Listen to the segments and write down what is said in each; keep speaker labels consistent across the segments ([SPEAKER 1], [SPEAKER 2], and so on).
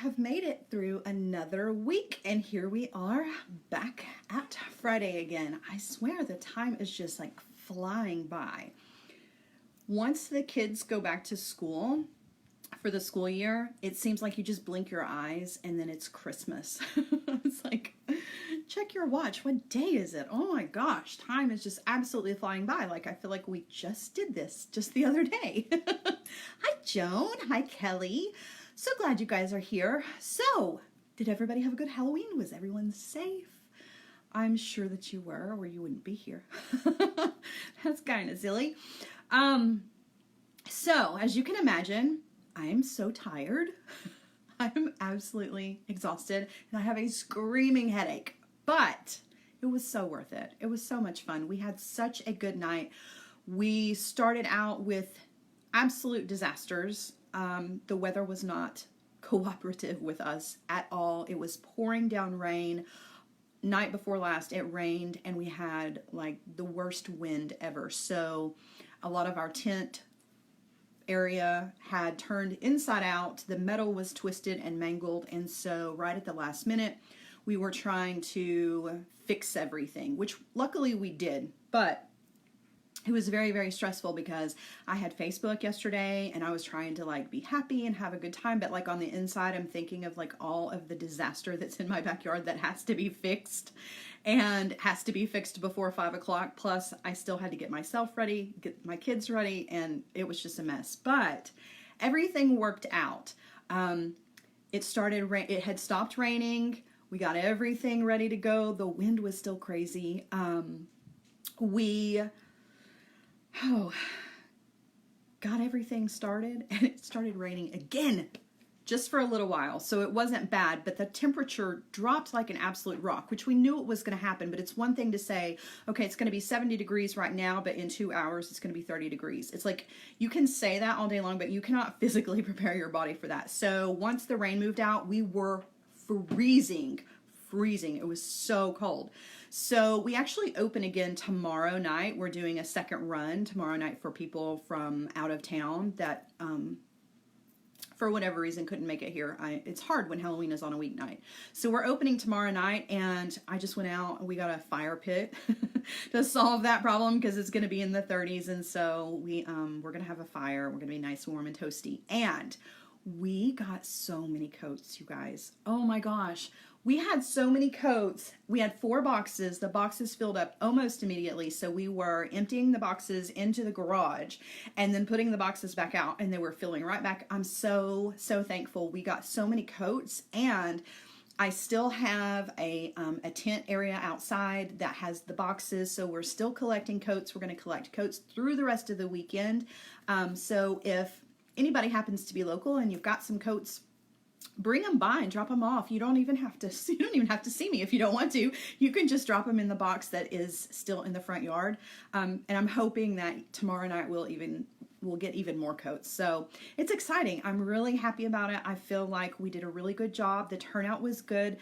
[SPEAKER 1] have made it through another week, and here we are back at Friday again. I swear the time is just like flying by. Once the kids go back to school for the school year, it seems like you just blink your eyes and then it's Christmas. It's like, check your watch. What day is it? Oh my gosh, time is just absolutely flying by. Like, I feel like we just did this just the other day. Hi, Joan. Hi, Kelly. So glad you guys are here. So, did everybody have a good Halloween? Was everyone safe? I'm sure that you were, or you wouldn't be here. That's kind of silly. So, as you can imagine, I am so tired. I'm absolutely exhausted, and I have a screaming headache. But it was so worth it. It was so much fun. We had such a good night. We started out with absolute disasters. The weather was not cooperative with us at all. It was pouring down rain. Night before last, it rained, and we had like the worst wind ever. So a lot of our tent area had turned inside out. The metal was twisted and mangled, and so right at the last minute, we were trying to fix everything, which luckily we did, but it was very, very stressful because I had Facebook yesterday and I was trying to like be happy and have a good time. But like on the inside, I'm thinking of like all of the disaster that's in my backyard that has to be fixed and has to be fixed before 5 o'clock. Plus I still had to get myself ready, get my kids ready, and it was just a mess. But everything worked out. It had stopped raining. We got everything ready to go. The wind was still crazy. We got everything started, and it started raining again just for a little while. So it wasn't bad, but the temperature dropped like an absolute rock, which we knew it was going to happen. But it's one thing to say, okay, it's going to be 70 degrees right now, but in 2 hours it's going to be 30 degrees. It's like you can say that all day long, but you cannot physically prepare your body for that. So once the rain moved out, we were freezing. It was so cold. So we actually open again tomorrow night. We're doing a second run tomorrow night for people from out of town that for whatever reason couldn't make it here. It's hard when Halloween is on a weeknight. So we're opening tomorrow night, and I just went out and we got a fire pit to solve that problem because it's going to be in the 30s, and so we're going to have a fire. We're going to be nice, warm, and toasty. And we got so many coats, you guys. Oh my gosh. We had so many coats. We had 4 boxes. The boxes filled up almost immediately. So we were emptying the boxes into the garage and then putting the boxes back out, and they were filling right back. I'm so thankful. We got so many coats, and I still have a tent area outside that has the boxes. So we're still collecting coats. We're going to collect coats through the rest of the weekend. So if anybody happens to be local and you've got some coats, bring them by and drop them off. You don't even have to see me if you don't want to. You can just drop them in the box that is still in the front yard. And I'm hoping that tomorrow night we'll get even more coats. So it's exciting. I'm really happy about it. I feel like we did a really good job. The turnout was good.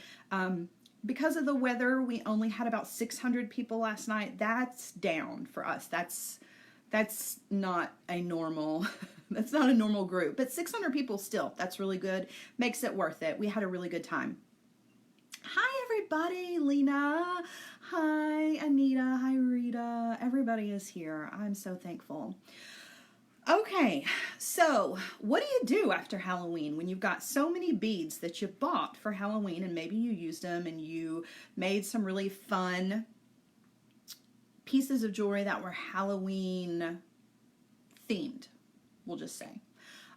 [SPEAKER 1] Because of the weather, we only had about 600 people last night. That's down for us. That's not a normal that's not a normal group, but 600 people still, that's really good. Makes it worth it. We had a really good time. Hi everybody, Lena. Hi Anita. Hi Rita. Everybody is here. I'm so thankful. Okay, so what do you do after Halloween when you've got so many beads that you bought for Halloween, and maybe you used them and you made some really fun pieces of jewelry that were Halloween themed, we'll just say.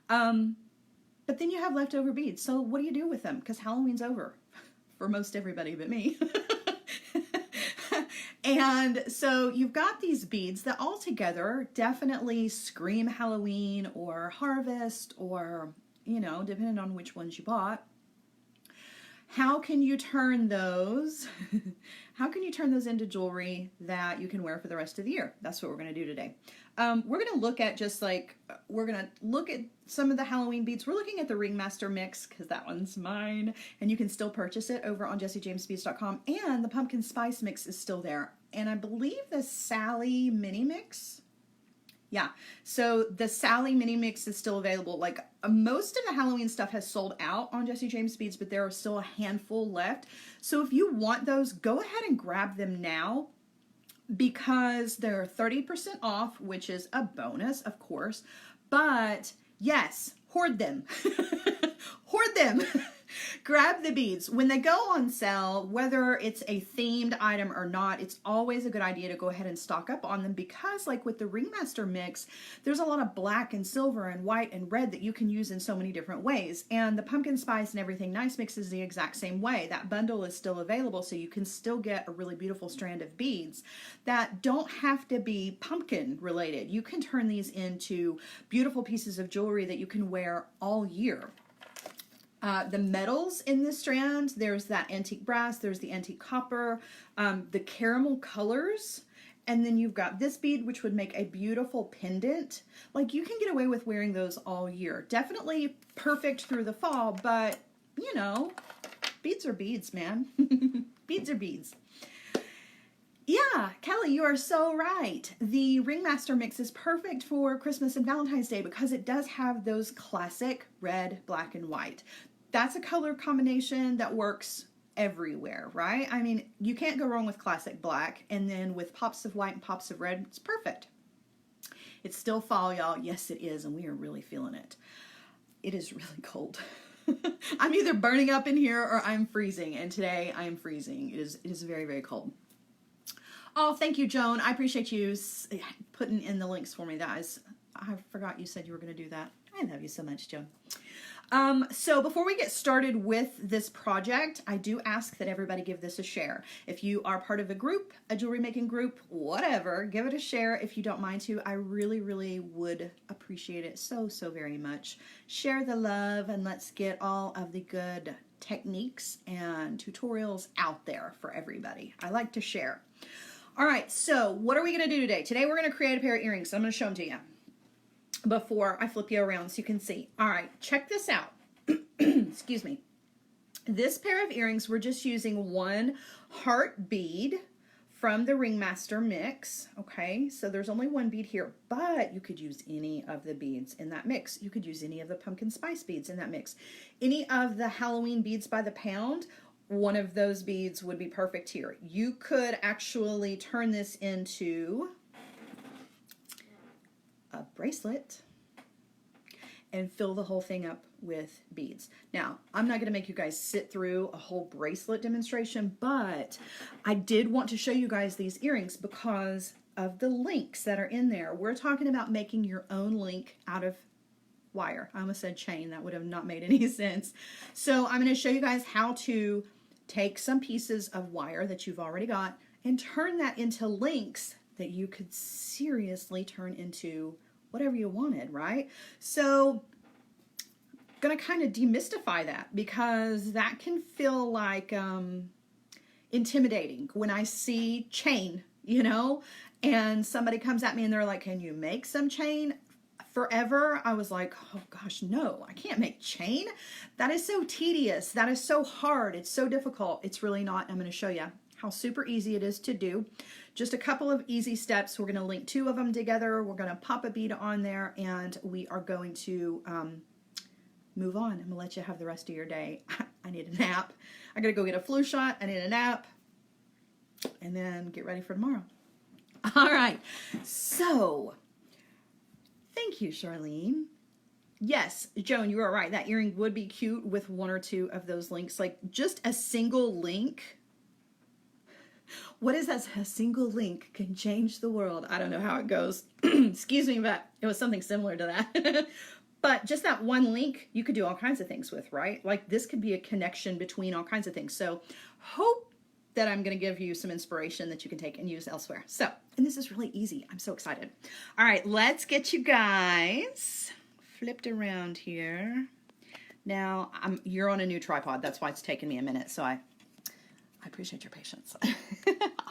[SPEAKER 1] But then you have leftover beads. So what do you do with them? Because Halloween's over for most everybody but me. And so you've got these beads that all together definitely scream Halloween or harvest, or, depending on which ones you bought. How can you turn those into jewelry that you can wear for the rest of the year? That's what we're going to do today. We're going to look at some of the Halloween beads. We're looking at the Ringmaster mix because that one's mine, and you can still purchase it over on JessieJamesBeads.com, and the pumpkin spice mix is still there. And I believe the Sally mini mix Yeah, so the Sally mini mix is still available. Like most of the Halloween stuff has sold out on Jesse James Beads, but there are still a handful left. So if you want those, go ahead and grab them now because they're 30% off, which is a bonus, of course. But yes, hoard them. Hoard them. Grab the beads. When they go on sale, whether it's a themed item or not, it's always a good idea to go ahead and stock up on them because like with the Ringmaster mix, there's a lot of black and silver and white and red that you can use in so many different ways. And the pumpkin spice and everything nice mix is the exact same way. That bundle is still available, so you can still get a really beautiful strand of beads that don't have to be pumpkin related. You can turn these into beautiful pieces of jewelry that you can wear all year. The metals in this strand, there's that antique brass, there's the antique copper, the caramel colors, and then you've got this bead, which would make a beautiful pendant. Like you can get away with wearing those all year. Definitely perfect through the fall, but you know, beads are beads, man. Beads are beads. Yeah, Kelly, you are so right. The Ringmaster mix is perfect for Christmas and Valentine's Day because it does have those classic red, black, and white. That's a color combination that works everywhere, right? I mean, you can't go wrong with classic black, and then with pops of white and pops of red, it's perfect. It's still fall, y'all. Yes, it is, and we are really feeling it. It is really cold. I'm either burning up in here or I'm freezing, and today I am freezing. It is very, very cold. Oh, thank you, Joan. I appreciate you putting in the links for me. I forgot you said you were going to do that. I love you so much, Joan. So before we get started with this project, I do ask that everybody give this a share. If you are part of a group, a jewelry making group, whatever, give it a share if you don't mind to. I really, really would appreciate it so, so very much. Share the love and let's get all of the good techniques and tutorials out there for everybody. I like to share. All right, so what are we going to do today? Today we're going to create a pair of earrings. I'm going to show them to you before I flip you around so you can see. All right, check this out. Excuse me. This pair of earrings, we're just using one heart bead from the Ringmaster mix. Okay, so there's only one bead here, but you could use any of the beads in that mix. You could use any of the pumpkin spice beads in that mix. Any of the Halloween beads by the pound, one of those beads would be perfect here. You could actually turn this into a bracelet and fill the whole thing up with beads. Now, I'm not going to make you guys sit through a whole bracelet demonstration, but I did want to show you guys these earrings because of the links that are in there. We're talking about making your own link out of wire. I almost said chain. That would have not made any sense. So I'm going to show you guys how to take some pieces of wire that you've already got and turn that into links that you could seriously turn into whatever you wanted, right? So I'm going to kind of demystify that because that can feel like intimidating when I see chain, you know, and somebody comes at me and they're like, can you make some chain? Forever, I was like, oh gosh, no, I can't make chain. That is so tedious. That is so hard. It's so difficult. It's really not. I'm going to show you how super easy it is to do. Just a couple of easy steps. We're going to link two of them together. We're going to pop a bead on there and we are going to move on. I'm going to let you have the rest of your day. I need a nap. I got to go get a flu shot. I need a nap and then get ready for tomorrow. All right. So thank you, Charlene. Yes, Joan, you are right. That earring would be cute with one or two of those links. Like just a single link. What is that? A single link can change the world. I don't know how it goes. Excuse me, but it was something similar to that. But just that one link, you could do all kinds of things with, right? Like this could be a connection between all kinds of things. So hope that I'm going to give you some inspiration that you can take and use elsewhere. So, and this is really easy. I'm so excited. All right, let's get you guys flipped around here. Now, you're on a new tripod. That's why it's taking me a minute. So I appreciate your patience.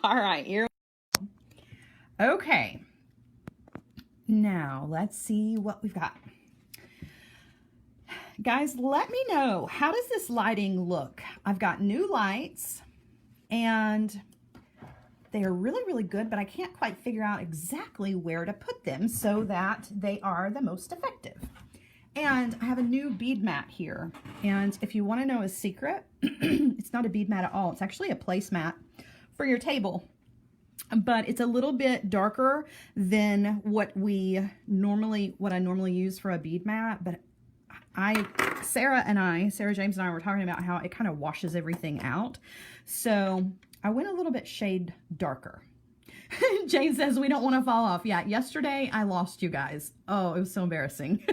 [SPEAKER 1] All right, here. Okay. Now, let's see what we've got. Guys, let me know, how does this lighting look? I've got new lights. And They are really, really good, but I can't quite figure out exactly where to put them so that they are the most effective. And I have a new bead mat here. And if you want to know a secret, it's not a bead mat at all. It's actually a placemat for your table. But it's a little bit darker than what I normally use for a bead mat. But Sarah James and I were talking about how it kind of washes everything out. So I went a little bit shade darker. Jane says we don't want to fall off. Yeah, yesterday I lost you guys. Oh, it was so embarrassing.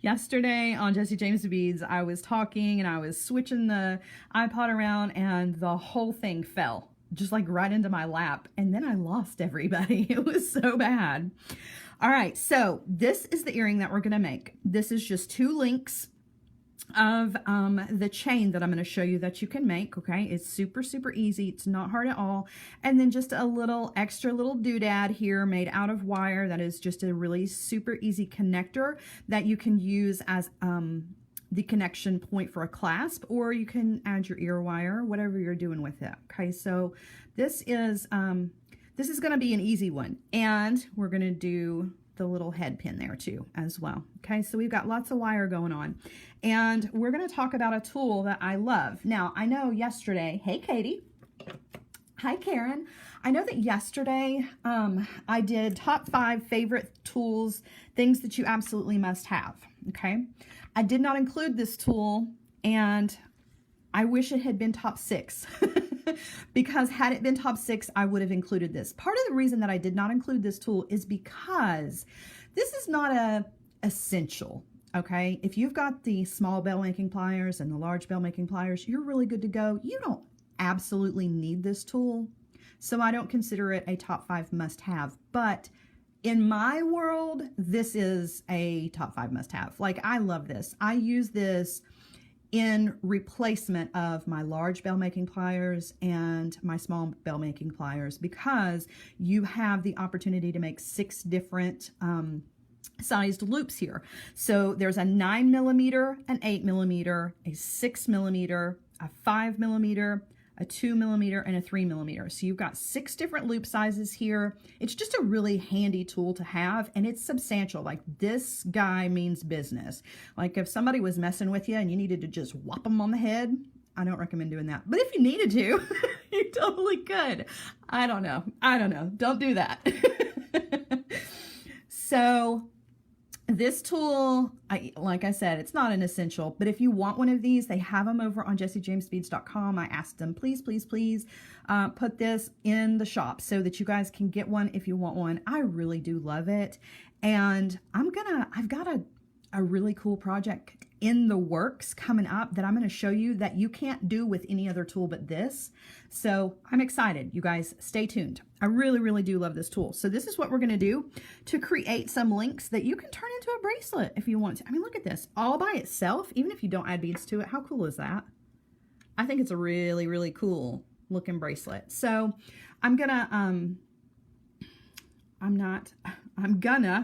[SPEAKER 1] Yesterday on Jesse James Beads, I was talking and I was switching the iPod around and the whole thing fell just like right into my lap. And then I lost everybody. It was so bad. All right, so this is the earring that we're going to make. This is just 2 links of the chain that I'm going to show you that you can make. Okay, it's super, super easy. It's not hard at all. And then just a little extra little doodad here made out of wire. That is just a really super easy connector that you can use as the connection point for a clasp, or you can add your ear wire, whatever you're doing with it. Okay, so this is going to be an easy one, and we're going to do the little head pin there too as well. Okay, so we've got lots of wire going on, and we're going to talk about a tool that I love. Now, I know yesterday, hey Katie, hi Karen, I know that yesterday I did top 5 favorite tools, things that you absolutely must have. Okay, I did not include this tool, and I wish it had been top 6 because had it been top 6, I would have included this. Part of the reason that I did not include this tool is because this is not a essential. Okay, if you've got the small bell making pliers and the large bell making pliers, you're really good to go. You don't absolutely need this tool, so I don't consider it a top 5 must have. But in my world, this is a top 5 must have. Like, I love this. I use this in replacement of my large bell making pliers and my small bell making pliers, because you have the opportunity to make 6 different sized loops here. So there's a 9mm, an 8mm, a 6mm, a 5mm, a 2mm, and a 3mm. So you've got 6 different loop sizes here. It's just a really handy tool to have, and it's substantial. Like, this guy means business. Like, if somebody was messing with you and you needed to just whop them on the head, I don't recommend doing that. But if you needed to, you totally could. I don't know. Don't do that. So this tool, like I said, it's not an essential, but if you want one of these, they have them over on jessijamesbeads.com. I asked them, please put this in the shop so that you guys can get one if you want one. I really do love it. And I've got a really cool project in the works coming up that I'm going to show you that you can't do with any other tool but this. So I'm excited. You guys stay tuned. I really, really do love this tool. So this is what we're going to do to create some links that you can turn into a bracelet if you want to. I mean, look at this all by itself, even if you don't add beads to it. How cool is that? I think it's a really, really cool looking bracelet. So I'm gonna,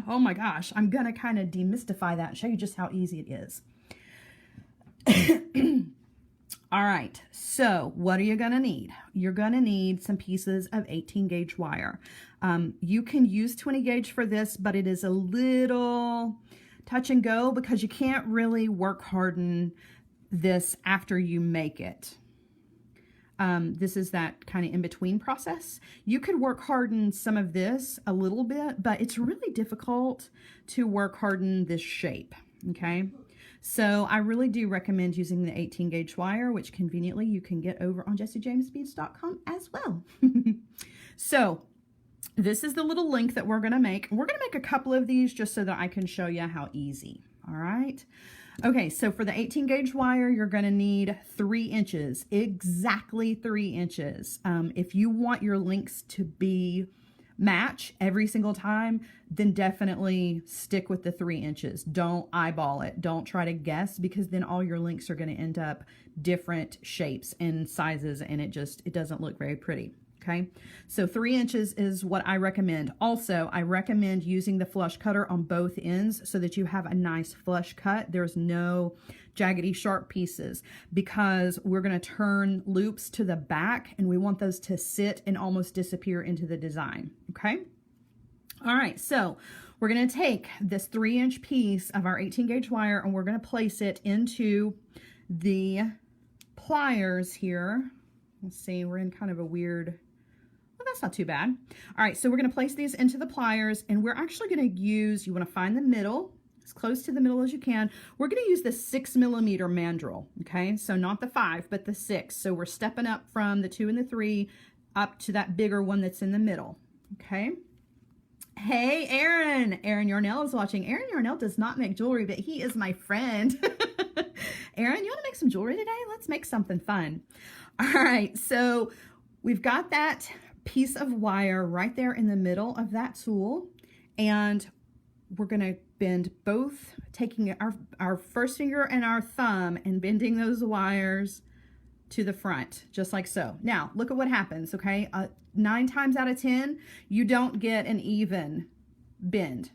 [SPEAKER 1] oh my gosh, I'm gonna kind of demystify that and show you just how easy it is. All right, so what are you gonna need? You're gonna need some pieces of 18 gauge wire. You can use 20 gauge for this, but it is a little touch and go because you can't really work harden this after you make it. This is that kind of in-between process. You could work harden some of this a little bit, but it's really difficult to work harden this shape, okay? So I really do recommend using the 18 gauge wire, which conveniently you can get over on jessijamesbeads.com as well. So this is the little link that we're gonna make. We're gonna make a couple of these just so that I can show you how easy, all right? Okay, so for the 18 gauge wire, you're going to need 3 inches, exactly 3 inches. If you want your links to be match every single time, then definitely stick with the 3 inches. Don't eyeball it. Don't try to guess, because then all your links are going to end up different shapes and sizes, and it doesn't look very pretty. Okay, so 3 inches is what I recommend. Also, I recommend using the flush cutter on both ends so that you have a nice flush cut. There's no jaggedy sharp pieces, because we're going to turn loops to the back and we want those to sit and almost disappear into the design. Okay, all right, so we're going to take this 3-inch piece of our 18 gauge wire and we're going to place it into the pliers here. Let's see, we're in kind of a weird, well, that's not too bad. All right, so we're going to place these into the pliers, and we're actually going to use, you want to find the middle, as close to the middle as you can. We're going to use the 6 millimeter mandrel, okay? So not the 5, but the 6. So we're stepping up from the 2 and the 3 up to that bigger one that's in the middle, okay? Hey, Aaron. Aaron Yarnell is watching. Aaron Yarnell does not make jewelry, but he is my friend. Aaron, you want to make some jewelry today? Let's make something fun. All right, so we've got that piece of wire right there in the middle of that tool, and we're going to bend both, taking our first finger and our thumb and bending those wires to the front, just like so. Now, look at what happens, okay? 9 times out of 10, you don't get an even bend.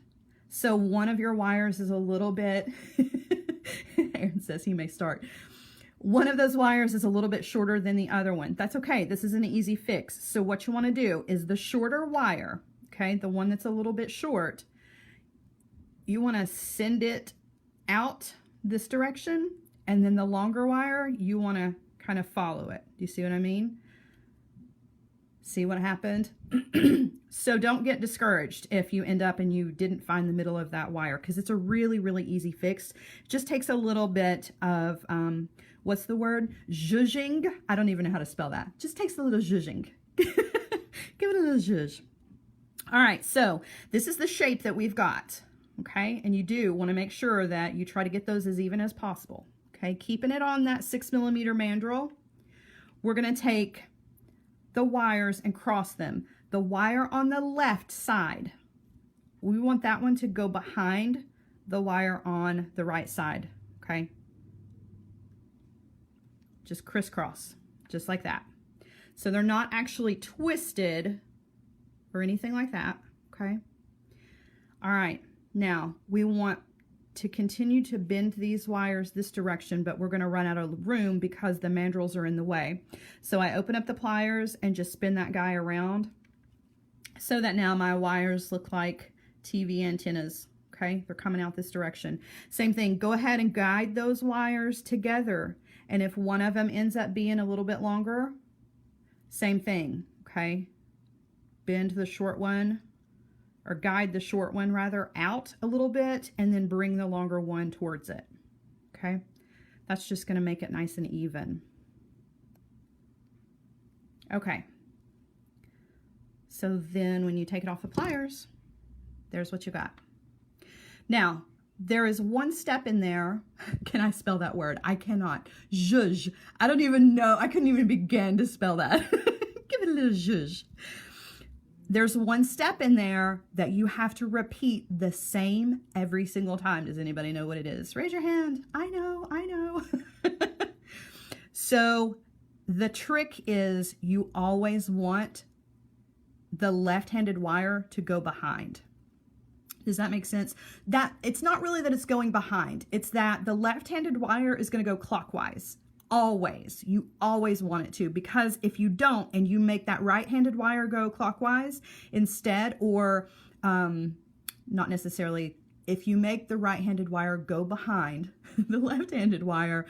[SPEAKER 1] So one of your wires is a little bit, Aaron says he may start. One of those wires is a little bit shorter than the other one. That's okay. This is an easy fix. So what you want to do is the shorter wire, okay, the one that's a little bit short, you want to send it out this direction, and then the longer wire, you want to kind of follow it. Do you see what I mean? See what happened? So don't get discouraged if you end up and you didn't find the middle of that wire, because it's a really, really easy fix. It just takes a little bit of, what's the word? Zhuzhing. I don't even know how to spell that. Just takes a little zhuzhing. Give it a little zhuzh. All right, so this is the shape that we've got, okay? And you do want to make sure that you try to get those as even as possible, okay? Keeping it on that 6 millimeter mandrel. We're going to take the wires and cross them. The wire on the left side, we want that one to go behind the wire on the right side, okay? Just crisscross, just like that. So they're not actually twisted or anything like that, okay? All right, now we want to continue to bend these wires this direction, but we're going to run out of room because the mandrels are in the way. So I open up the pliers and just spin that guy around so that now my wires look like TV antennas, okay? They're coming out this direction. Same thing, go ahead and guide those wires together. And if one of them ends up being a little bit longer, same thing, okay? Bend the short one, or guide the short one rather out a little bit, and then bring the longer one towards it, okay? That's just gonna make it nice and even. Okay. So then when you take it off the pliers, there's what you got. Now, there is one step in there. Can I spell that word? I cannot. Zhuzh. I don't even know. I couldn't even begin to spell that. Give it a little zhuzh. There's one step in there that you have to repeat the same every single time. Does anybody know what it is? Raise your hand. I know, I know. So the trick is you always want the left-handed wire to go behind. Does that make sense? That it's not really that it's going behind. It's that the left-handed wire is going to go clockwise. Always. You always want it to, because if you don't and you make that right-handed wire go clockwise instead, or not necessarily, if you make the right-handed wire go behind the left-handed wire,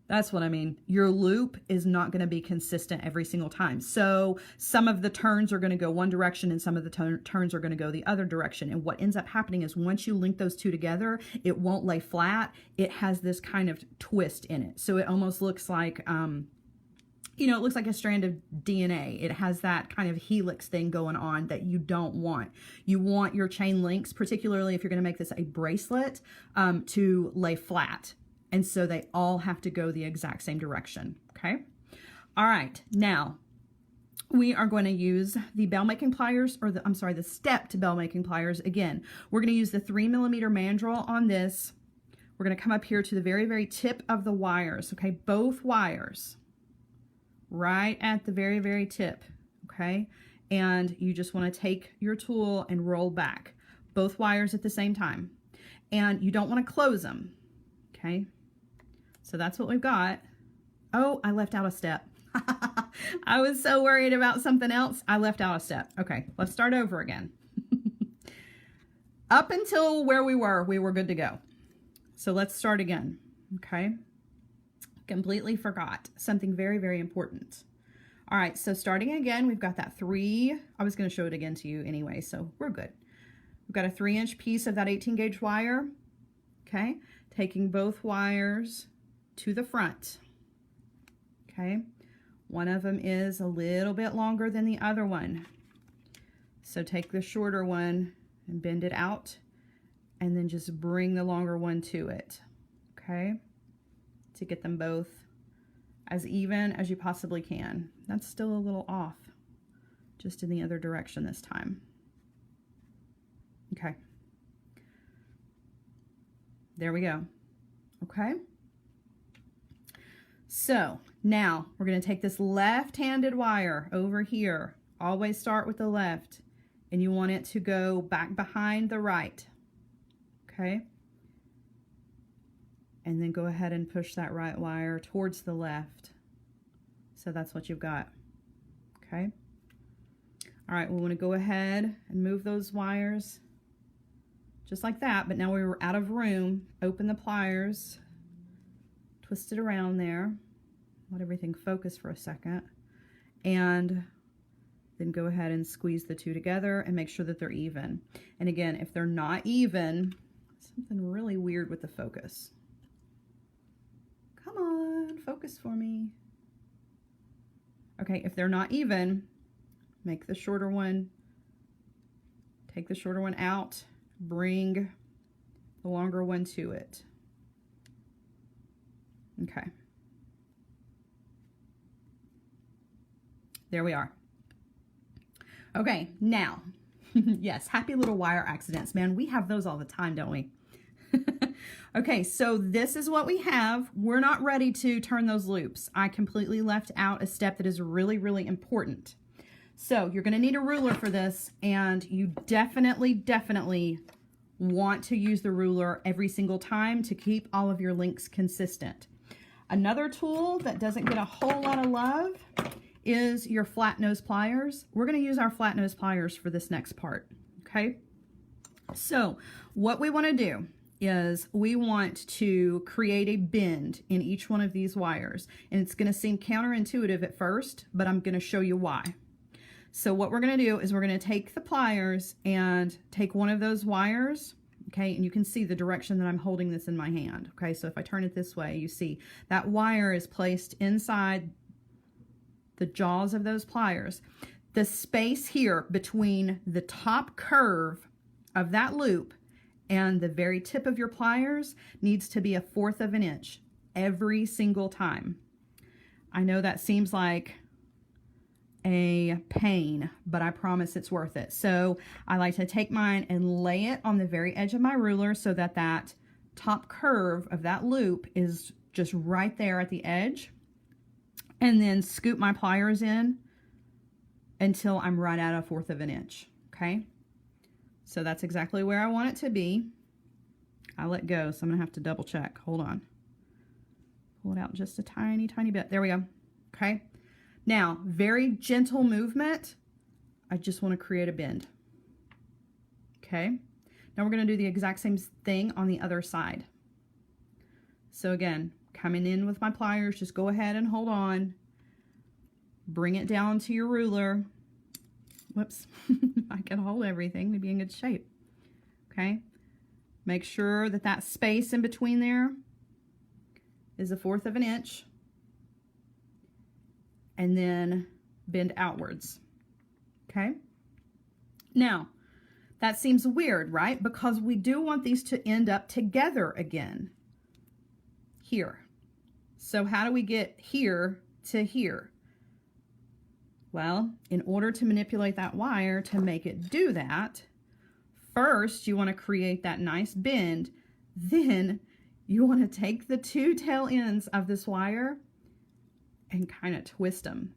[SPEAKER 1] that's what I mean. Your loop is not going to be consistent every single time. So some of the turns are going to go one direction and some of the turns are going to go the other direction. And what ends up happening is once you link those two together, it won't lay flat. It has this kind of twist in it. So it almost looks like, you know, it looks like a strand of DNA. It has that kind of helix thing going on that you don't want. You want your chain links, particularly if you're going to make this a bracelet, to lay flat. And so they all have to go the exact same direction, okay? All right, now we are going to use the bell making pliers, or the stepped bell making pliers. Again, we're going to use the 3 millimeter mandrel on this. We're going to come up here to the very, very tip of the wires, okay? Both wires, right at the very, very tip, okay? And you just want to take your tool and roll back both wires at the same time. And you don't want to close them, okay? So that's what we've got. Oh, I left out a step. I was so worried about something else. I left out a step. Okay, let's start over again. Up until where we were good to go. So let's start again, okay? Completely forgot something very, very important. All right, so starting again, we've got that 3. I was going to show it again to you anyway, so we're good. We've got a 3-inch piece of that 18 gauge wire, okay? Taking both wires to the front, okay? One of them is a little bit longer than the other one. So take the shorter one and bend it out, and then just bring the longer one to it, okay? To get them both as even as you possibly can. That's still a little off, just in the other direction this time. Okay. There we go. Okay. So now we're going to take this left-handed wire over here. Always start with the left, and you want it to go back behind the right. Okay. And then go ahead and push that right wire towards the left. So that's what you've got. Okay. All right, we want to go ahead and move those wires just like that, but now we were out of room. Open the pliers, twist it around there, let everything focus for a second, and then go ahead and squeeze the two together and make sure that they're even. And again, if they're not even, something really weird with the focus. Come on, focus for me. Okay, if they're not even, make the shorter one, take the shorter one out, bring the longer one to it. Okay. There we are. Okay, now, yes, happy little wire accidents. Man, we have those all the time, don't we? Okay, so this is what we have. We're not ready to turn those loops. I completely left out a step that is really, really important. So you're going to need a ruler for this, and you definitely want to use the ruler every single time to keep all of your links consistent. Another tool that doesn't get a whole lot of love is your flat nose pliers. We're going to use our flat nose pliers for this next part, okay? So what we want to do is we want to create a bend in each one of these wires. And it's going to seem counterintuitive at first, but I'm going to show you why. So what we're going to do is we're going to take the pliers and take one of those wires, okay, and you can see the direction that I'm holding this in my hand, okay? So if I turn it this way, you see that wire is placed inside the jaws of those pliers. The space here between the top curve of that loop and the very tip of your pliers needs to be 1/4 of an inch every single time. I know that seems like a pain, but I promise it's worth it. So I like to take mine and lay it on the very edge of my ruler so that that top curve of that loop is just right there at the edge, and then scoop my pliers in until I'm right at 1/4 of an inch, okay? So that's exactly where I want it to be. I let go, so I'm gonna have to double check. Hold on. Pull it out just a tiny, tiny bit. There we go, okay? Now, very gentle movement. I just want to create a bend. Okay. Now we're going to do the exact same thing on the other side. So again, coming in with my pliers, just go ahead and hold on. Bring it down to your ruler. Whoops. I can hold everything to be in good shape. Okay. Make sure that that space in between there is 1/4 of an inch. And then bend outwards, okay? Now, that seems weird, right? Because we do want these to end up together again, here. So how do we get here to here? Well, in order to manipulate that wire to make it do that, first you want to create that nice bend, then you want to take the two tail ends of this wire and kind of twist them.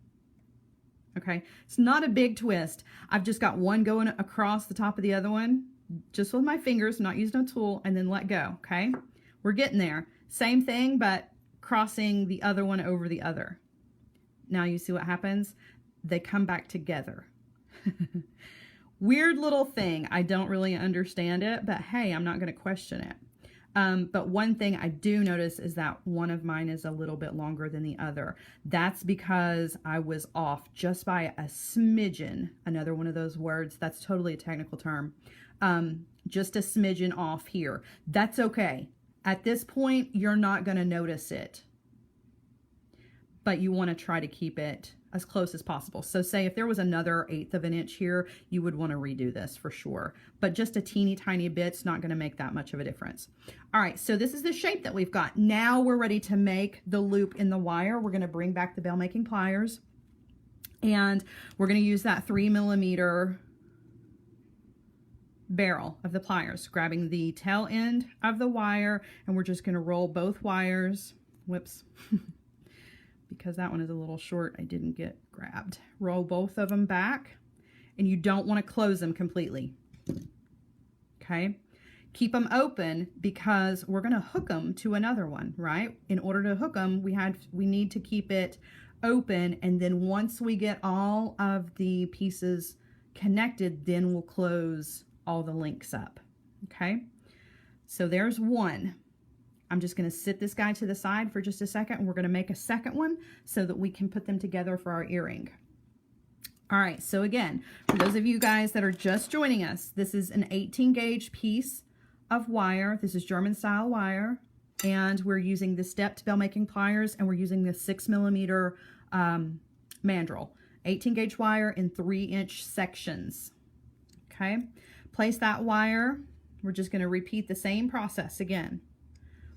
[SPEAKER 1] Okay, it's not a big twist. I've just got one going across the top of the other one, just with my fingers, not using a tool, and then let go. Okay, we're getting there. Same thing, but crossing the other one over the other. Now you see what happens? They come back together. Weird little thing. I don't really understand it, but hey, I'm not going to question it. But one thing I do notice is that one of mine is a little bit longer than the other. That's because I was off just by a smidgen. Another one of those words. That's totally a technical term. Just a smidgen off here. That's okay. At this point, you're not going to notice it. But you want to try to keep it as close as possible. So say if there was another 1/8 of an inch here, you would want to redo this for sure. But just a teeny tiny bit's not going to make that much of a difference. All right, so this is the shape that we've got. Now we're ready to make the loop in the wire. We're going to bring back the bell making pliers, and we're going to use that 3mm barrel of the pliers, grabbing the tail end of the wire, and we're just going to roll both wires. Whoops. Because that one is a little short, I didn't get grabbed. Roll both of them back, and you don't want to close them completely. Okay? Keep them open because we're going to hook them to another one, right? In order to hook them, we need to keep it open, and then once we get all of the pieces connected, then we'll close all the links up. Okay? So there's one. I'm just going to sit this guy to the side for just a second, and we're going to make a second one so that we can put them together for our earring. All right, so again, for those of you guys that are just joining us, this is an 18 gauge piece of wire. This is German style wire, and we're using the stepped bell making pliers, and we're using the 6mm mandrel. 18 gauge wire in 3-inch sections. Okay, place that wire. We're just going to repeat the same process again.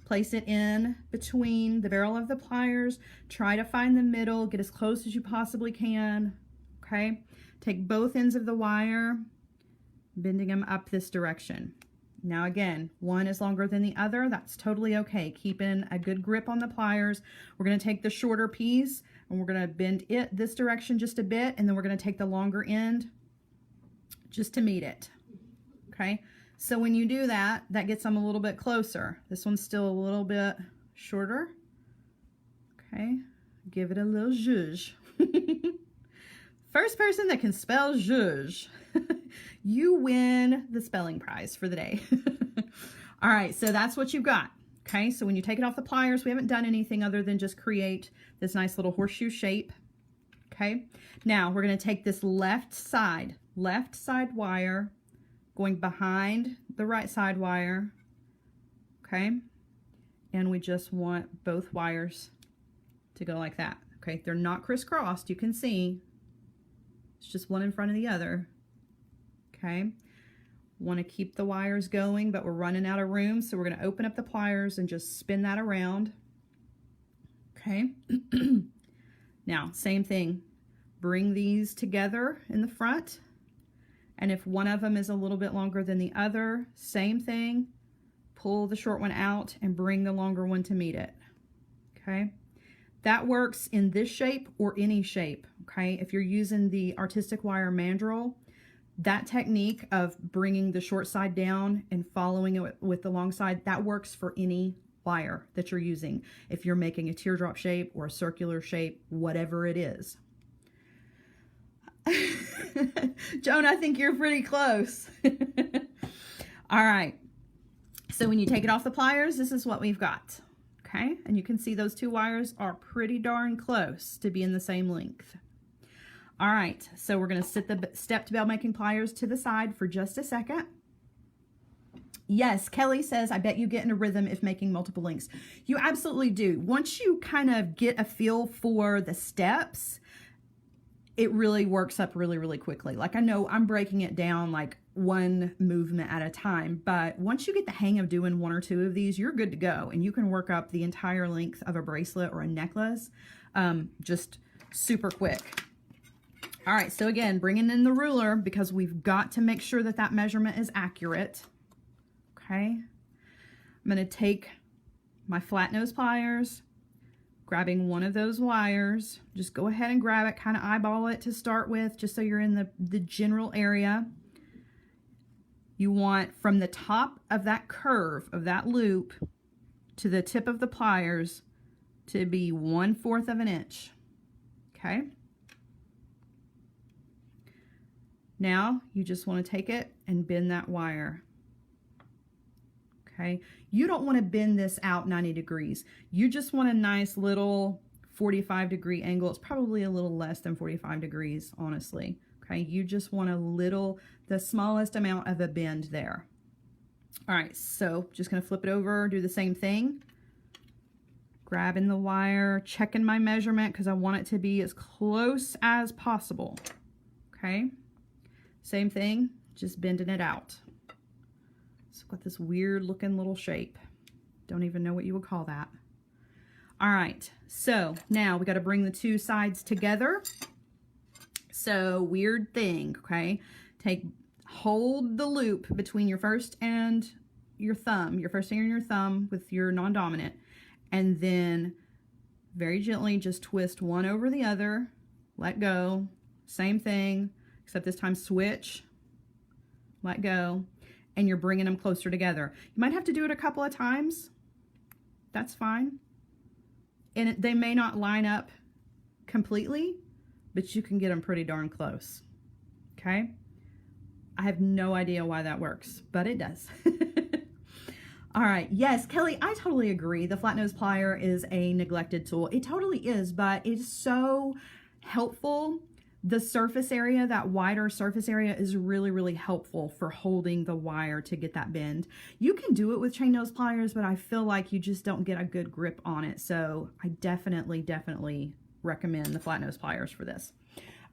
[SPEAKER 1] Place it in between the barrel of the pliers. Try to find the middle. Get as close as you possibly can. Okay? Take both ends of the wire, bending them up this direction. Now again, one is longer than the other. That's totally okay. Keeping a good grip on the pliers. We're going to take the shorter piece, and we're going to bend it this direction just a bit, and then we're going to take the longer end just to meet it. Okay? So when you do that, that gets them a little bit closer. This one's still a little bit shorter. Okay, give it a little zhuzh. First person that can spell zhuzh, you win the spelling prize for the day. All right, so that's what you've got. Okay, so when you take it off the pliers, we haven't done anything other than just create this nice little horseshoe shape. Okay, now we're going to take this left side wire, going behind the right side wire, okay? And we just want both wires to go like that, okay? They're not crisscrossed, you can see. It's just one in front of the other, okay? Want to keep the wires going, but we're running out of room, so we're going to open up the pliers and just spin that around, okay? Now, same thing. Bring these together in the front. And if one of them is a little bit longer than the other, same thing. Pull the short one out and bring the longer one to meet it. Okay? That works in this shape or any shape. Okay? If you're using the artistic wire mandrel, that technique of bringing the short side down and following it with the long side, that works for any wire that you're using. If you're making a teardrop shape or a circular shape, whatever it is. Joan, I think you're pretty close. All right. So when you take it off the pliers, this is what we've got. Okay. And you can see those two wires are pretty darn close to being the same length. All right. So we're going to sit the stepped bell making pliers to the side for just a second. Yes, Kelly says, I bet you get in a rhythm if making multiple links. You absolutely do. Once you kind of get a feel for the steps, it really works up really, really quickly. Like I know I'm breaking it down like one movement at a time, but once you get the hang of doing 1 or 2 of these, you're good to go. And you can work up the entire length of a bracelet or a necklace just super quick. All right, so again, bringing in the ruler because we've got to make sure that that measurement is accurate. Okay, I'm gonna take my flat nose pliers, grabbing one of those wires. Just go ahead and grab it, kind of eyeball it to start with, just so you're in the general area. You want from the top of that curve of that loop to the tip of the pliers to be 1/4 of an inch. Okay. Now you just want to take it and bend that wire. Okay. You don't want to bend this out 90 degrees. You just want a nice little 45-degree angle. It's probably a little less than 45 degrees, honestly. Okay. You just want the smallest amount of a bend there. All right. So just going to flip it over, do the same thing. Grabbing the wire, checking my measurement because I want it to be as close as possible. Okay. Same thing, just bending it out. It's got this weird looking little shape. Don't even know what you would call that. All right, so now we got to bring the two sides together. So weird thing, okay? Hold the loop between your first and your thumb, your first finger and your thumb with your non-dominant, and then very gently just twist one over the other, let go, same thing, except this time switch, let go, and you're bringing them closer together. You might have to do it a couple of times. That's fine. And they may not line up completely, but you can get them pretty darn close. Okay? I have no idea why that works, but it does. All right. Yes, Kelly, I totally agree. The flat nose plier is a neglected tool. It totally is, but it's so helpful. The surface area, that wider surface area, is really, really helpful for holding the wire to get that bend. You can do it with chain nose pliers, but I feel like you just don't get a good grip on it. So I definitely recommend the flat nose pliers for this.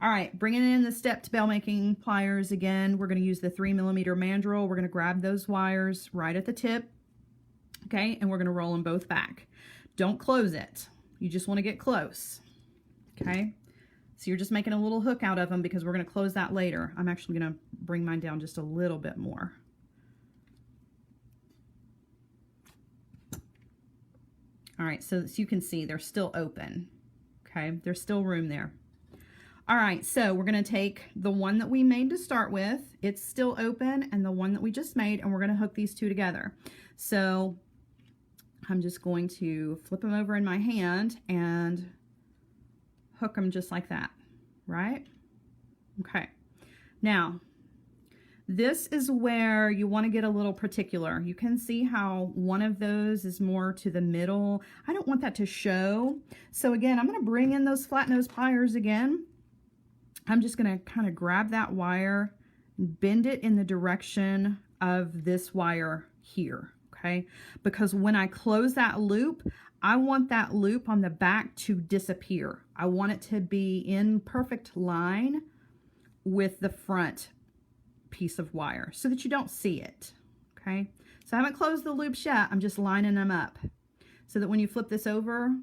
[SPEAKER 1] All right, bringing in the stepped bail making pliers again. We're going to use the 3mm mandrel. We're going to grab those wires right at the tip. Okay, and we're going to roll them both back. Don't close it. You just want to get close. Okay. So you're just making a little hook out of them because we're going to close that later. I'm actually going to bring mine down just a little bit more. All right, so you can see they're still open. Okay, there's still room there. All right, so we're going to take the one that we made to start with. It's still open, and the one that we just made, and we're going to hook these two together. So I'm just going to flip them over in my hand and hook them just like that, right? Okay. Now, this is where you want to get a little particular. You can see how one of those is more to the middle. I don't want that to show. So again, I'm going to bring in those flat nose pliers again. I'm just going to kind of grab that wire, bend it in the direction of this wire here, okay? Because when I close that loop, I want that loop on the back to disappear. I want it to be in perfect line with the front piece of wire so that you don't see it, okay? So I haven't closed the loops yet. I'm just lining them up so that when you flip this over,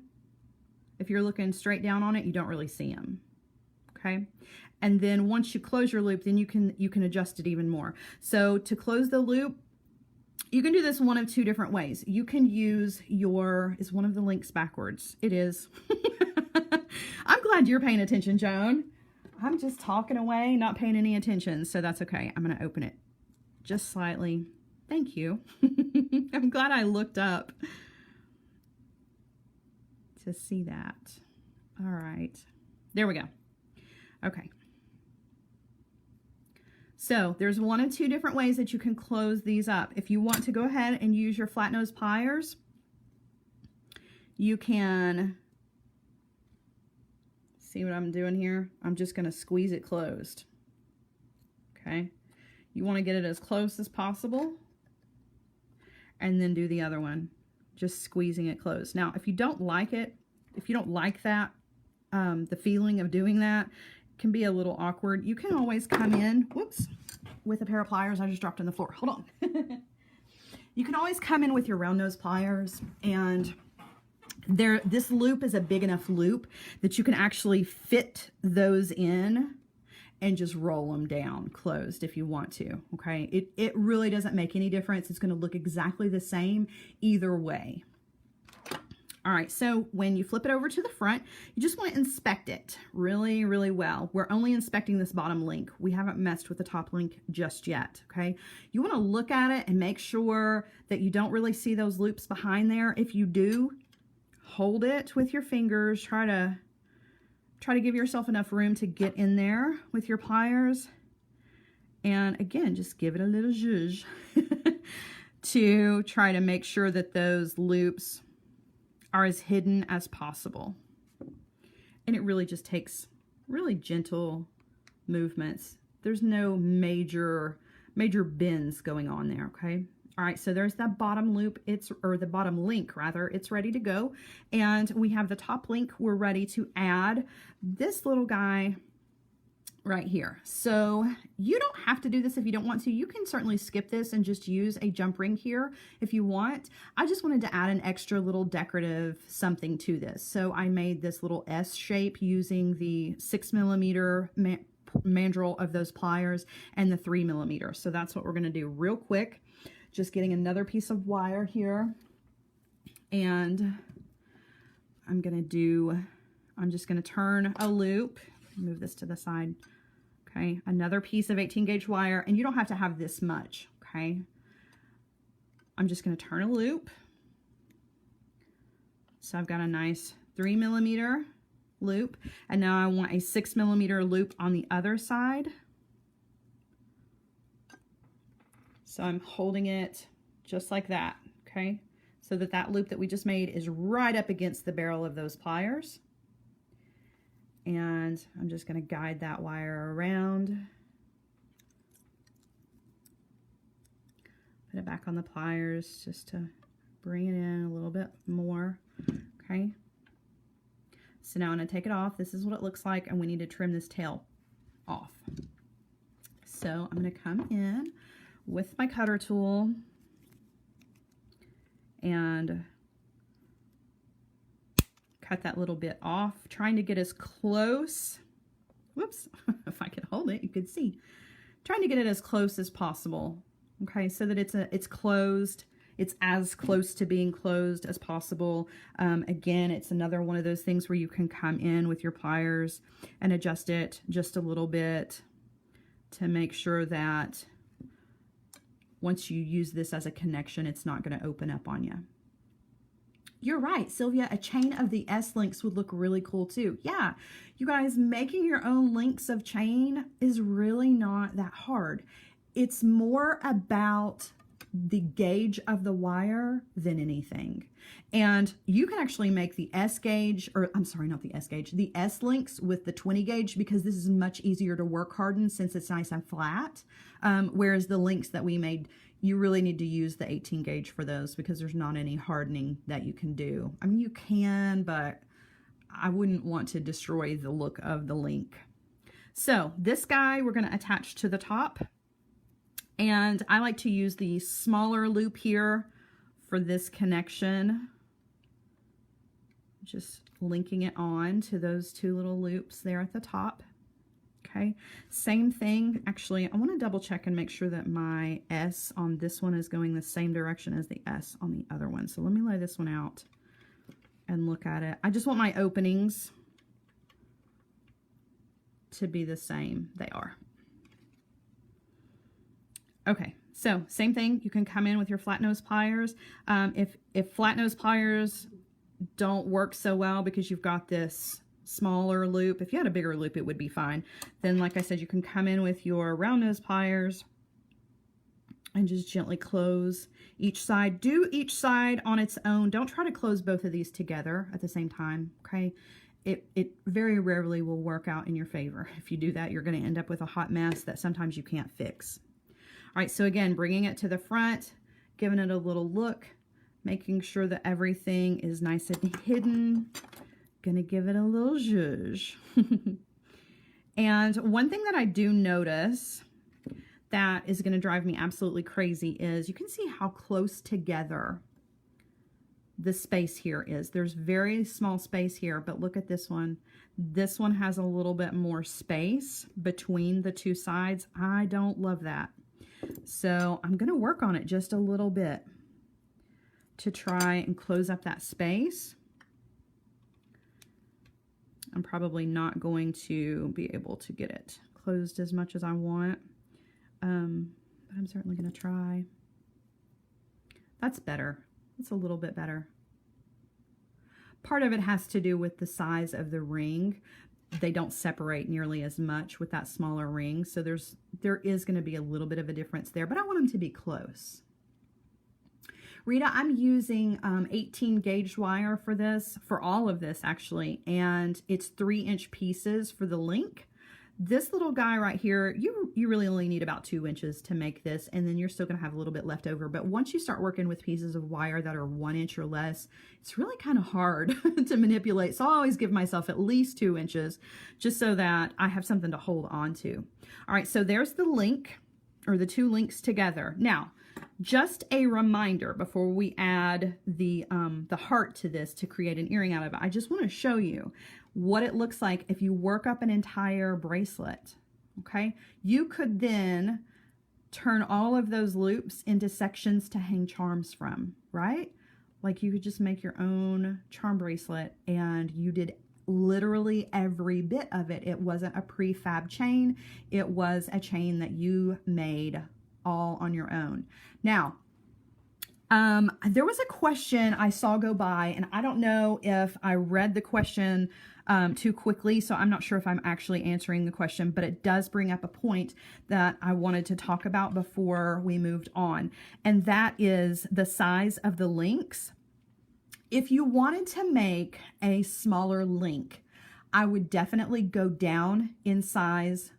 [SPEAKER 1] if you're looking straight down on it, you don't really see them, okay? And then once you close your loop, then you can adjust it even more. So to close the loop, you can do this one of two different ways. You can use is one of the links backwards? It is. I'm glad you're paying attention, Joan. I'm just talking away, not paying any attention, so that's okay. I'm going to open it just slightly. Thank you. I'm glad I looked up to see that. All right. There we go. Okay. So there's one of two different ways that you can close these up. If you want to go ahead and use your flat nose pliers, you can see what I'm doing here. I'm just going to squeeze it closed. Okay. You want to get it as close as possible and then do the other one, just squeezing it closed. Now, if you don't like it, if you don't like that, the feeling of doing that, can be a little awkward. You can always come in, whoops, with a pair of pliers. I just dropped on the floor. Hold on. You can always come in with your round nose pliers, and this loop is a big enough loop that you can actually fit those in and just roll them down closed if you want to. Okay, it really doesn't make any difference. It's going to look exactly the same either way. All right, so when you flip it over to the front, you just want to inspect it really, really well. We're only inspecting this bottom link. We haven't messed with the top link just yet, okay? You want to look at it and make sure that you don't really see those loops behind there. If you do, hold it with your fingers. Try to give yourself enough room to get in there with your pliers. And again, just give it a little zhuzh to try to make sure that those loops are as hidden as possible. And it really just takes really gentle movements. There's no major bends going on there, okay? All right, so there's that bottom loop, or the bottom link rather, it's ready to go. And we have the top link, we're ready to add this little guy right here. So you don't have to do this if you don't want to. You can certainly skip this and just use a jump ring here if you want. I just wanted to add an extra little decorative something to this. So I made this little S shape using the 6mm mandrel of those pliers and the 3mm. So that's what we're going to do real quick. Just getting another piece of wire here. And I'm just going to turn a loop. Move this to the side. Okay, another piece of 18 gauge wire, and you don't have to have this much, okay? I'm just going to turn a loop. So I've got a nice 3mm loop, and now I want a 6mm loop on the other side. So I'm holding it just like that, okay? So that loop that we just made is right up against the barrel of those pliers. And I'm just going to guide that wire around. Put it back on the pliers just to bring it in a little bit more. Okay. So now I'm going to take it off. This is what it looks like, and we need to trim this tail off. So I'm going to come in with my cutter tool and cut that little bit off, trying to get as close, whoops, if I could hold it, you could see, trying to get it as close as possible, okay, so that it's closed, it's as close to being closed as possible. Again, it's another one of those things where you can come in with your pliers and adjust it just a little bit to make sure that once you use this as a connection, it's not going to open up on you. You're right, Sylvia, a chain of the S links would look really cool too. Yeah, you guys, making your own links of chain is really not that hard. It's more about the gauge of the wire than anything. And you can actually make the S gauge, or I'm sorry, not the S gauge, the S links with the 20 gauge, because this is much easier to work harden since it's nice and flat. Whereas the links that we made, you really need to use the 18 gauge for those because there's not any hardening that you can do. I mean, you can, but I wouldn't want to destroy the look of the link. So this guy we're going to attach to the top. And I like to use the smaller loop here for this connection. Just linking it on to those two little loops there at the top. Okay, same thing. Actually, I want to double check and make sure that my S on this one is going the same direction as the S on the other one. So let me lay this one out and look at it. I just want my openings to be the same. They are. Okay, so same thing. You can come in with your flat nose pliers. If flat nose pliers don't work so well because you've got this smaller loop, if you had a bigger loop, it would be fine. Then, like I said, you can come in with your round nose pliers and just gently close each side. Do each side on its own. Don't try to close both of these together at the same time, okay? It very rarely will work out in your favor. If you do that, you're going to end up with a hot mess that sometimes you can't fix. All right, so again, bringing it to the front, giving it a little look, making sure that everything is nice and hidden. Gonna give it a little zhuzh. And one thing that I do notice that is gonna drive me absolutely crazy is you can see how close together the space here is. There's very small space here, but look at this one. This one has a little bit more space between the two sides. I don't love that. So I'm gonna work on it just a little bit to try and close up that space. I'm probably not going to be able to get it closed as much as I want, but I'm certainly going to try. That's better. It's a little bit better. Part of it has to do with the size of the ring. They don't separate nearly as much with that smaller ring, so there is going to be a little bit of a difference there, but I want them to be close. Rita, I'm using 18 gauge wire for this, for all of this actually, and it's 3-inch pieces for the link. This little guy right here, you really only need about 2 inches to make this, and then you're still going to have a little bit left over. But once you start working with pieces of wire that are 1 inch or less, it's really kind of hard to manipulate. So I always give myself at least 2 inches just so that I have something to hold on to. All right, so there's the link, or the 2 links together. Now, just a reminder before we add the heart to this to create an earring out of it, I just want to show you what it looks like if you work up an entire bracelet, okay? You could then turn all of those loops into sections to hang charms from, right? Like you could just make your own charm bracelet and you did literally every bit of it. It wasn't a prefab chain. It was a chain that you made all on your own. Now, there was a question I saw go by, and I don't know if I read the question too quickly, so I'm not sure if I'm actually answering the question, but it does bring up a point that I wanted to talk about before we moved on, and that is the size of the links. If you wanted to make a smaller link, I would definitely go down in size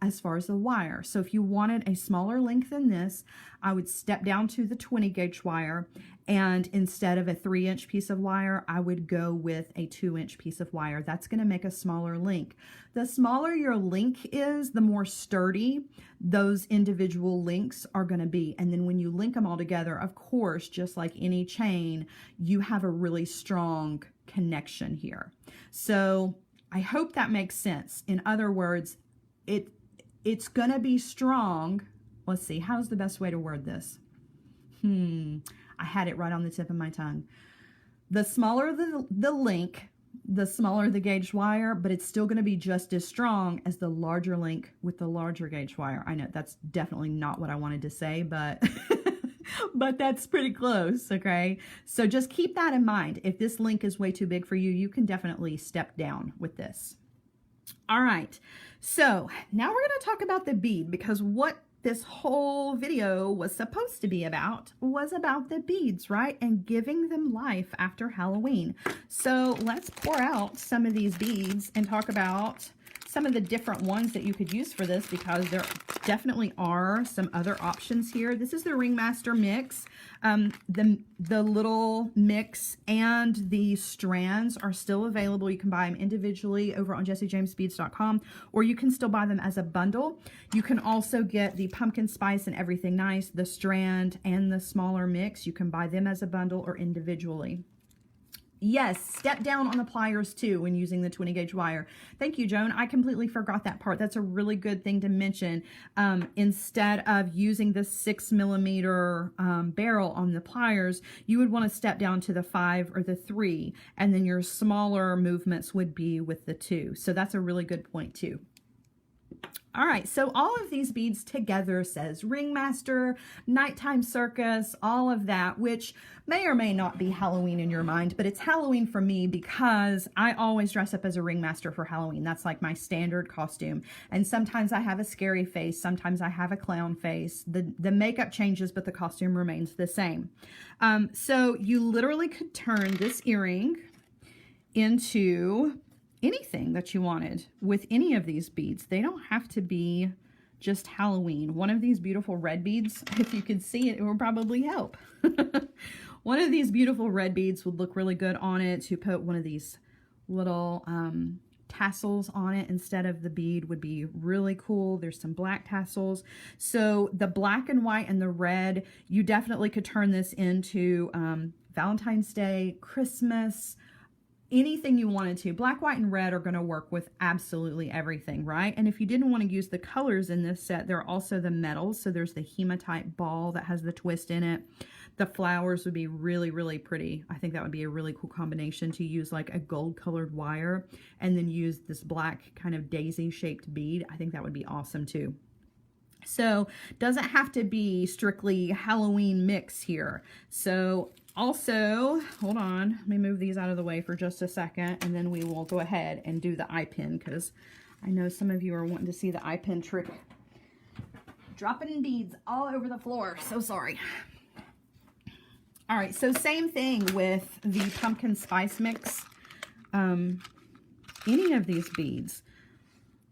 [SPEAKER 1] as far as the wire. So if you wanted a smaller length than this, I would step down to the 20 gauge wire, and instead of a 3-inch piece of wire, I would go with a 2-inch piece of wire. That's going to make a smaller link. The smaller your link is, the more sturdy those individual links are going to be. And then when you link them all together, of course, just like any chain, you have a really strong connection here. So I hope that makes sense. In other words, it's going to be strong. Let's see, how's the best way to word this? I had it right on the tip of my tongue. The smaller the link, the smaller the gauge wire, but it's still going to be just as strong as the larger link with the larger gauge wire. I know that's definitely not what I wanted to say, but but that's pretty close, okay? So just keep that in mind. If this link is way too big for you, you can definitely step down with this. All right, so now we're going to talk about the bead, because what this whole video was supposed to be about was about the beads, right? And giving them life after Halloween. So let's pour out some of these beads and talk about some of the different ones that you could use for this, because there definitely are some other options here. This is the Ringmaster mix. The little mix and the strands are still available. You can buy them individually over on jessiejamesbeads.com, or you can still buy them as a bundle. You can also get the pumpkin spice and everything nice, the strand and the smaller mix. You can buy them as a bundle or individually. Yes, step down on the pliers too when using the 20 gauge wire. Thank you, Joan. I completely forgot that part. That's a really good thing to mention. Instead of using the 6mm barrel on the pliers, you would want to step down to the 5 or the 3, and then your smaller movements would be with the 2. So that's a really good point too. All right, so all of these beads together says Ringmaster, Nighttime Circus, all of that, which may or may not be Halloween in your mind, but it's Halloween for me because I always dress up as a Ringmaster for Halloween. That's like my standard costume. And sometimes I have a scary face, sometimes I have a clown face. The makeup changes, but the costume remains the same. So you literally could turn this earring into anything that you wanted with any of these beads. They don't have to be just Halloween. One of these beautiful red beads, if you could see it, it would probably help. One of these beautiful red beads would look really good on it. To put one of these little tassels on it instead of the bead would be really cool. There's some black tassels. So the black and white and the red, you definitely could turn this into Valentine's Day, Christmas, anything you wanted to. Black, white, and red are going to work with absolutely everything, right? And if you didn't want to use the colors in this set, there are also the metals. So there's the hematite ball that has the twist in it. The flowers would be really, really pretty. I think that would be a really cool combination to use like a gold colored wire and then use this black kind of daisy shaped bead. I think that would be awesome too. So doesn't have to be strictly Halloween mix here. So also, hold on, let me move these out of the way for just a second, and then we will go ahead and do the eye pin, because I know some of you are wanting to see the eye pin trick. Dropping beads all over the floor, so sorry. All right, so same thing with the pumpkin spice mix. Any of these beads.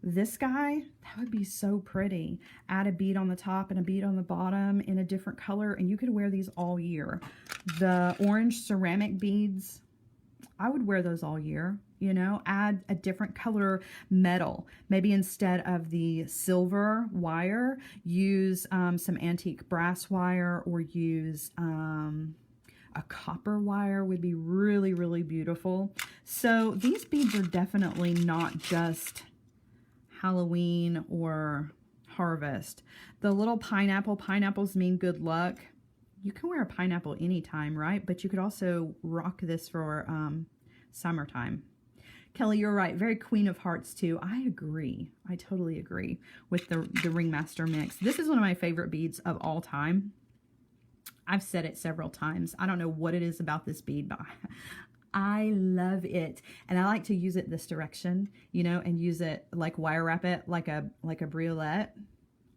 [SPEAKER 1] This guy, that would be so pretty. Add a bead on the top and a bead on the bottom in a different color, and you could wear these all year. The orange ceramic beads, I would wear those all year. You know, add a different color metal. Maybe instead of the silver wire, use some antique brass wire, or use a copper wire would be really, really beautiful. So these beads are definitely not just Halloween or harvest. The little pineapples mean good luck. You can wear a pineapple anytime, right? But you could also rock this for summertime. Kelly, you're right. Very Queen of Hearts too. I agree. I totally agree with the Ringmaster mix. This is one of my favorite beads of all time. I've said it several times. I don't know what it is about this bead, but I love it. And I like to use it this direction, you know, and use it like wire wrap it like a briolette.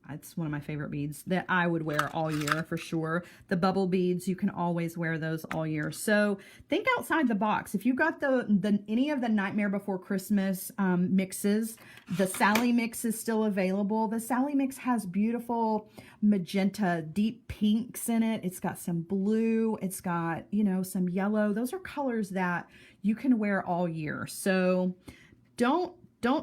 [SPEAKER 1] It's one of my favorite beads that I would wear all year for sure. The bubble beads, you can always wear those all year. So think outside the box. If you got any of the Nightmare Before Christmas mixes, the Sally mix is still available. The Sally mix has beautiful magenta, deep pinks in it. It's got some blue. It's got, you know, some yellow. Those are colors that you can wear all year. So don't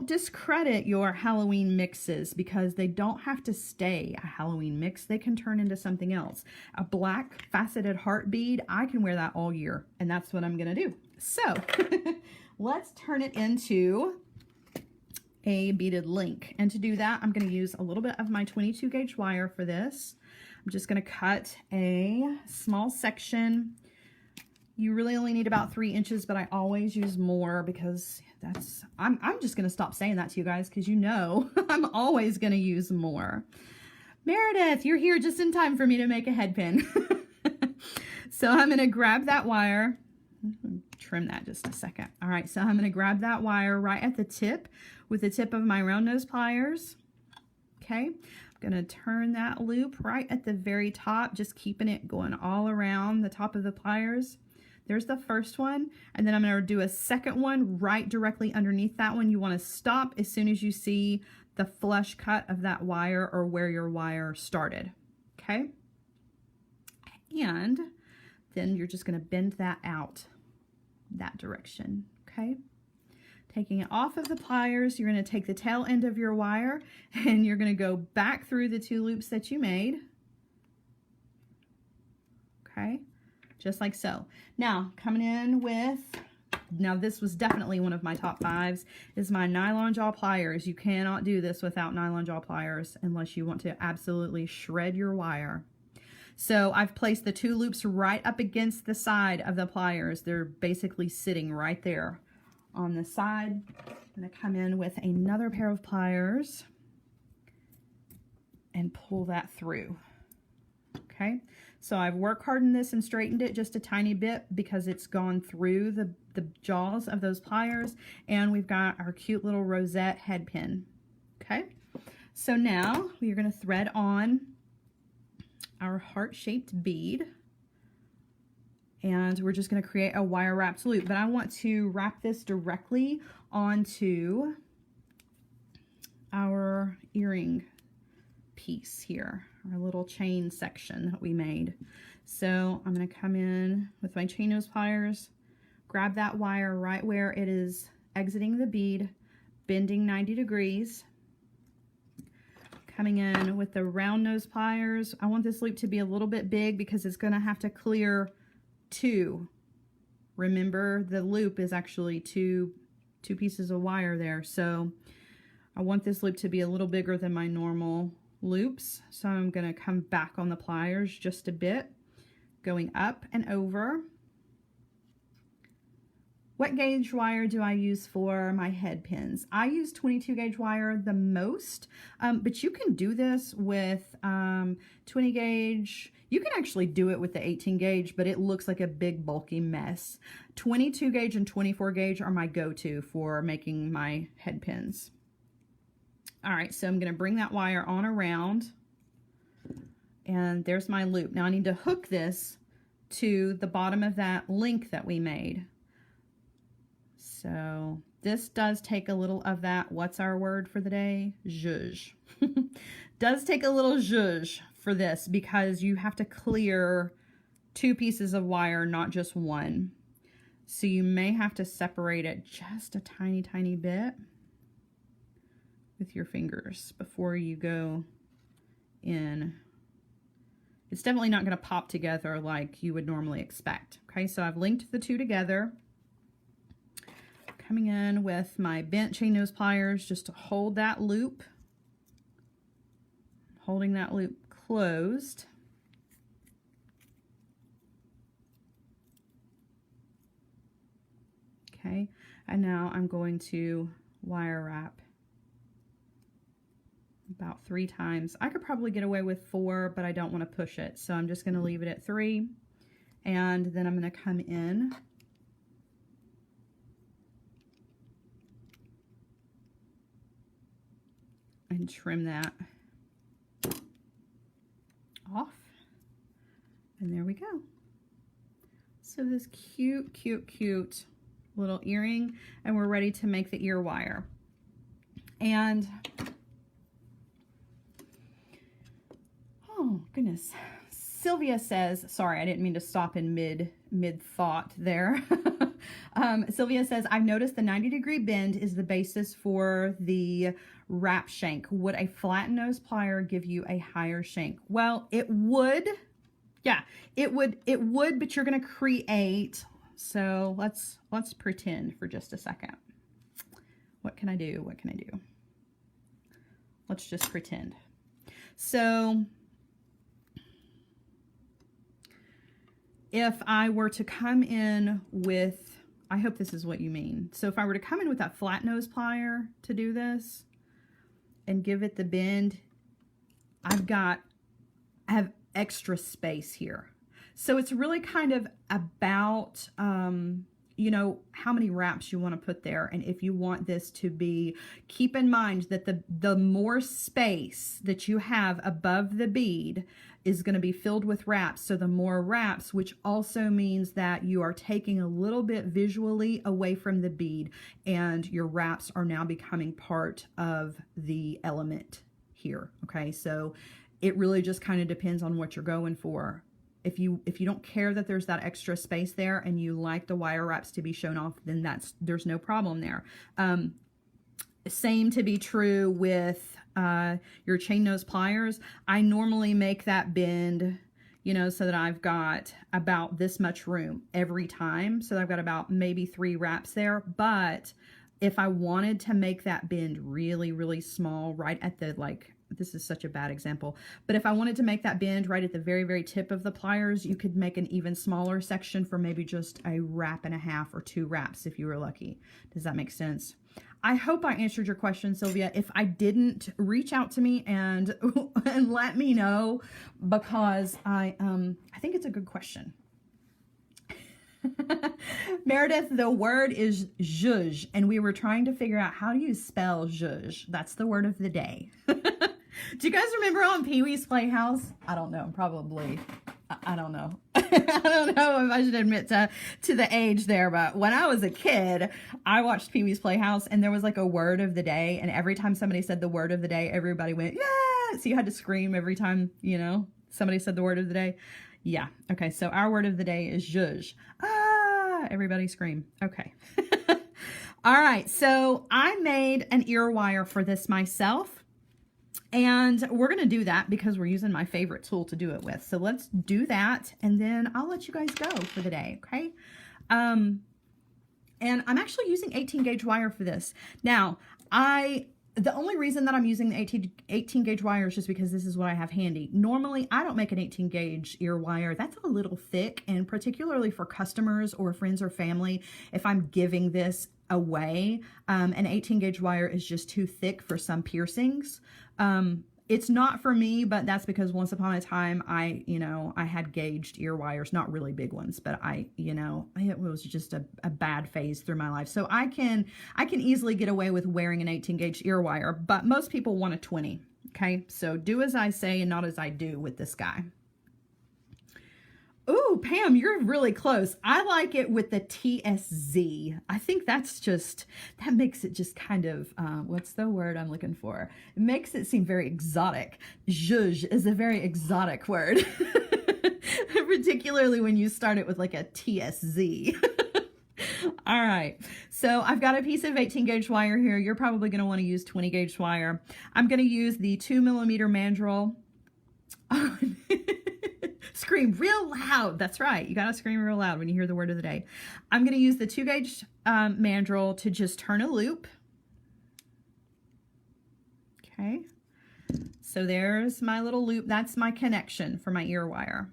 [SPEAKER 1] discredit your Halloween mixes, because they don't have to stay a Halloween mix. They can turn into something else. A black faceted heart bead, I can wear that all year, and that's what I'm going to do. So let's turn it into a beaded link. And to do that, I'm going to use a little bit of my 22 gauge wire for this. I'm just going to cut a small section. You really only need about 3 inches, but I always use more because I'm just going to stop saying that to you guys, because you know I'm always going to use more. Meredith, you're here just in time for me to make a head pin. So I'm going to grab that wire. Trim that just a second. All right, so I'm going to grab that wire right at the tip with the tip of my round nose pliers. Okay, I'm going to turn that loop right at the very top, just keeping it going all around the top of the pliers. There's the first one, and then I'm going to do a second one right directly underneath that one. You want to stop as soon as you see the flush cut of that wire or where your wire started, okay? And then you're just going to bend that out that direction, okay? Taking it off of the pliers, you're going to take the tail end of your wire and you're going to go back through the 2 loops that you made, okay? Just like so. Now, coming in with, now this was definitely one of my top 5s, is my Nylon Jaw Pliers. You cannot do this without Nylon Jaw Pliers unless you want to absolutely shred your wire. So I've placed the 2 loops right up against the side of the pliers. They're basically sitting right there on the side. I'm going to come in with another pair of pliers and pull that through. Okay, so I've work hardened this and straightened it just a tiny bit because it's gone through the jaws of those pliers, and we've got our cute little rosette head pin. Okay, so now we're going to thread on our heart-shaped bead, and we're just going to create a wire wrapped loop, but I want to wrap this directly onto our earring piece here, our little chain section that we made. So I'm going to come in with my chain nose pliers, grab that wire right where it is exiting the bead, bending 90 degrees, coming in with the round nose pliers. I want this loop to be a little bit big because it's going to have to clear 2. Remember, the loop is actually two pieces of wire there, so I want this loop to be a little bigger than my normal loops. So I'm going to come back on the pliers just a bit, going up and over. What gauge wire do I use for my head pins? I use 22 gauge wire the most, but you can do this with 20 gauge. You can actually do it with the 18 gauge, but it looks like a big bulky mess. 22 gauge and 24 gauge are my go-to for making my head pins. All right, so I'm gonna bring that wire on around, and there's my loop. Now I need to hook this to the bottom of that link that we made. So this does take a little of that, what's our word for the day? Zhuzh. Does take a little zhuzh for this because you have to clear 2 pieces of wire, not just one. So you may have to separate it just a tiny, tiny bit with your fingers before you go in. It's definitely not going to pop together like you would normally expect. Okay, so I've linked the 2 together. Coming in with my bent chain nose pliers just to hold that loop, holding that loop closed. Okay, and now I'm going to wire wrap about 3 times. I could probably get away with 4, but I don't want to push it, so I'm just going to leave it at 3, and then I'm going to come in and trim that off, and there we go. So this cute, cute, cute little earring, and we're ready to make the ear wire. And oh goodness, Sylvia says, sorry, I didn't mean to stop in mid thought there. Sylvia says, I've noticed the 90-degree bend is the basis for the wrap shank. Would a flat nose plier give you a higher shank? Well, it would. Yeah, it would, but you're going to create. So let's pretend for just a second. What can I do? What can I do? Let's just pretend. So if I were to come in with, I hope this is what you mean. So if I were to come in with that flat nose plier to do this and give it the bend, I have extra space here. So it's really kind of about, you know, how many wraps you want to put there. And if you want this to be, keep in mind that the more space that you have above the bead is going to be filled with wraps. So the more wraps, which also means that you are taking a little bit visually away from the bead, and your wraps are now becoming part of the element here. Okay, so it really just kind of depends on what you're going for. If you don't care that there's that extra space there and you like the wire wraps to be shown off, then there's no problem there. Same to be true with your chain nose pliers. I normally make that bend, you know, so that I've got about this much room every time. So I've got about maybe 3 wraps there. But if I wanted to make that bend really, really small, right at the, like, this is such a bad example, but if I wanted to make that bend right at the very, very tip of the pliers, you could make an even smaller section for maybe just a wrap and a half or 2 wraps if you were lucky. Does that make sense? I hope I answered your question, Sylvia. If I didn't, reach out to me and let me know, because I think it's a good question. Meredith, the word is zhuzh, and we were trying to figure out how do you spell zhuzh. That's the word of the day. Do you guys remember on Pee-wee's Playhouse? I don't know, probably. I don't know. I don't know if I should admit to the age there, but when I was a kid, I watched Pee-wee's Playhouse, and there was like a word of the day, and every time somebody said the word of the day, everybody went, yeah! So you had to scream every time, you know, somebody said the word of the day. Yeah. Okay, so our word of the day is zhuzh. Ah! Everybody scream. Okay. All right, so I made an ear wire for this myself. And we're going to do that because we're using my favorite tool to do it with. So let's do that, and then I'll let you guys go for the day, okay? And I'm actually using 18 gauge wire for this. Now, I The only reason that I'm using the 18 gauge wire is just because this is what I have handy. Normally, I don't make an 18 gauge ear wire. That's a little thick, and particularly for customers or friends or family, if I'm giving this away, an 18 gauge wire is just too thick for some piercings. It's not for me, but that's because once upon a time, I had gauged ear wires, not really big ones, but it was just a bad phase through my life. So I can easily get away with wearing an 18 gauge ear wire, but most people want a 20. Okay. So do as I say and not as I do with this guy. Ooh, Pam, you're really close. I like it with the TSZ. I think that makes it just kind of, what's the word I'm looking for? It makes it seem very exotic. Zhuzh is a very exotic word, particularly when you start it with like a TSZ. All right, so I've got a piece of 18 gauge wire here. You're probably going to want to use 20 gauge wire. I'm going to use the 2mm mandrel. Scream real loud. That's right. You got to scream real loud when you hear the word of the day. I'm going to use the 2 gauge mandrel to just turn a loop. Okay. So there's my little loop. That's my connection for my ear wire.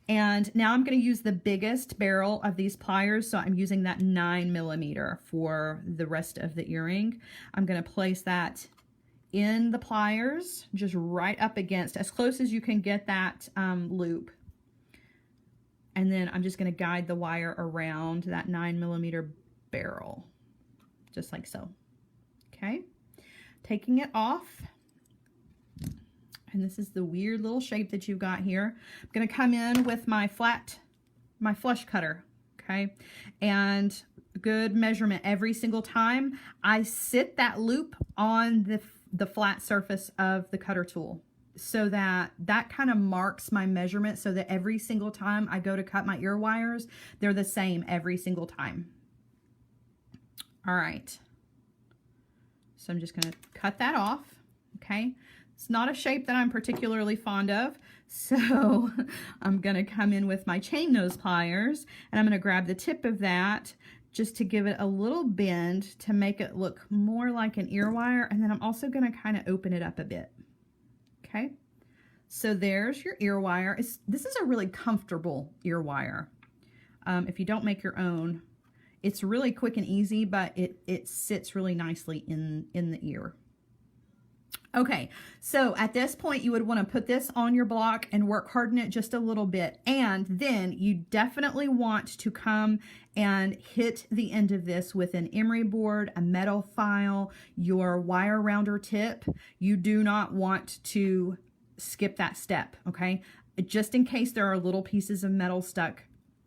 [SPEAKER 1] And now I'm going to use the biggest barrel of these pliers. So I'm using that 9mm for the rest of the earring. I'm going to place that in the pliers, just right up against, as close as you can get that loop. And then I'm just going to guide the wire around that 9mm barrel, just like so. Okay, taking it off. And this is the weird little shape that you've got here. I'm going to come in with my flush cutter. Okay, and good measurement every single time. I sit that loop on the flat surface of the cutter tool, so that kind of marks my measurement, so that every single time I go to cut my ear wires, they're the same every single time. All right. So I'm just going to cut that off. Okay. It's not a shape that I'm particularly fond of. So I'm going to come in with my chain nose pliers, and I'm going to grab the tip of that just to give it a little bend to make it look more like an ear wire. And then I'm also going to kind of open it up a bit. Okay. So there's your ear wire. This is a really comfortable ear wire. If you don't make your own, it's really quick and easy, but it sits really nicely in the ear. Okay, so at this point, you would want to put this on your block and work harden it just a little bit. And then you definitely want to come and hit the end of this with an emery board, a metal file, your wire rounder tip. You do not want to skip that step, okay? Just in case there are little pieces of metal stuck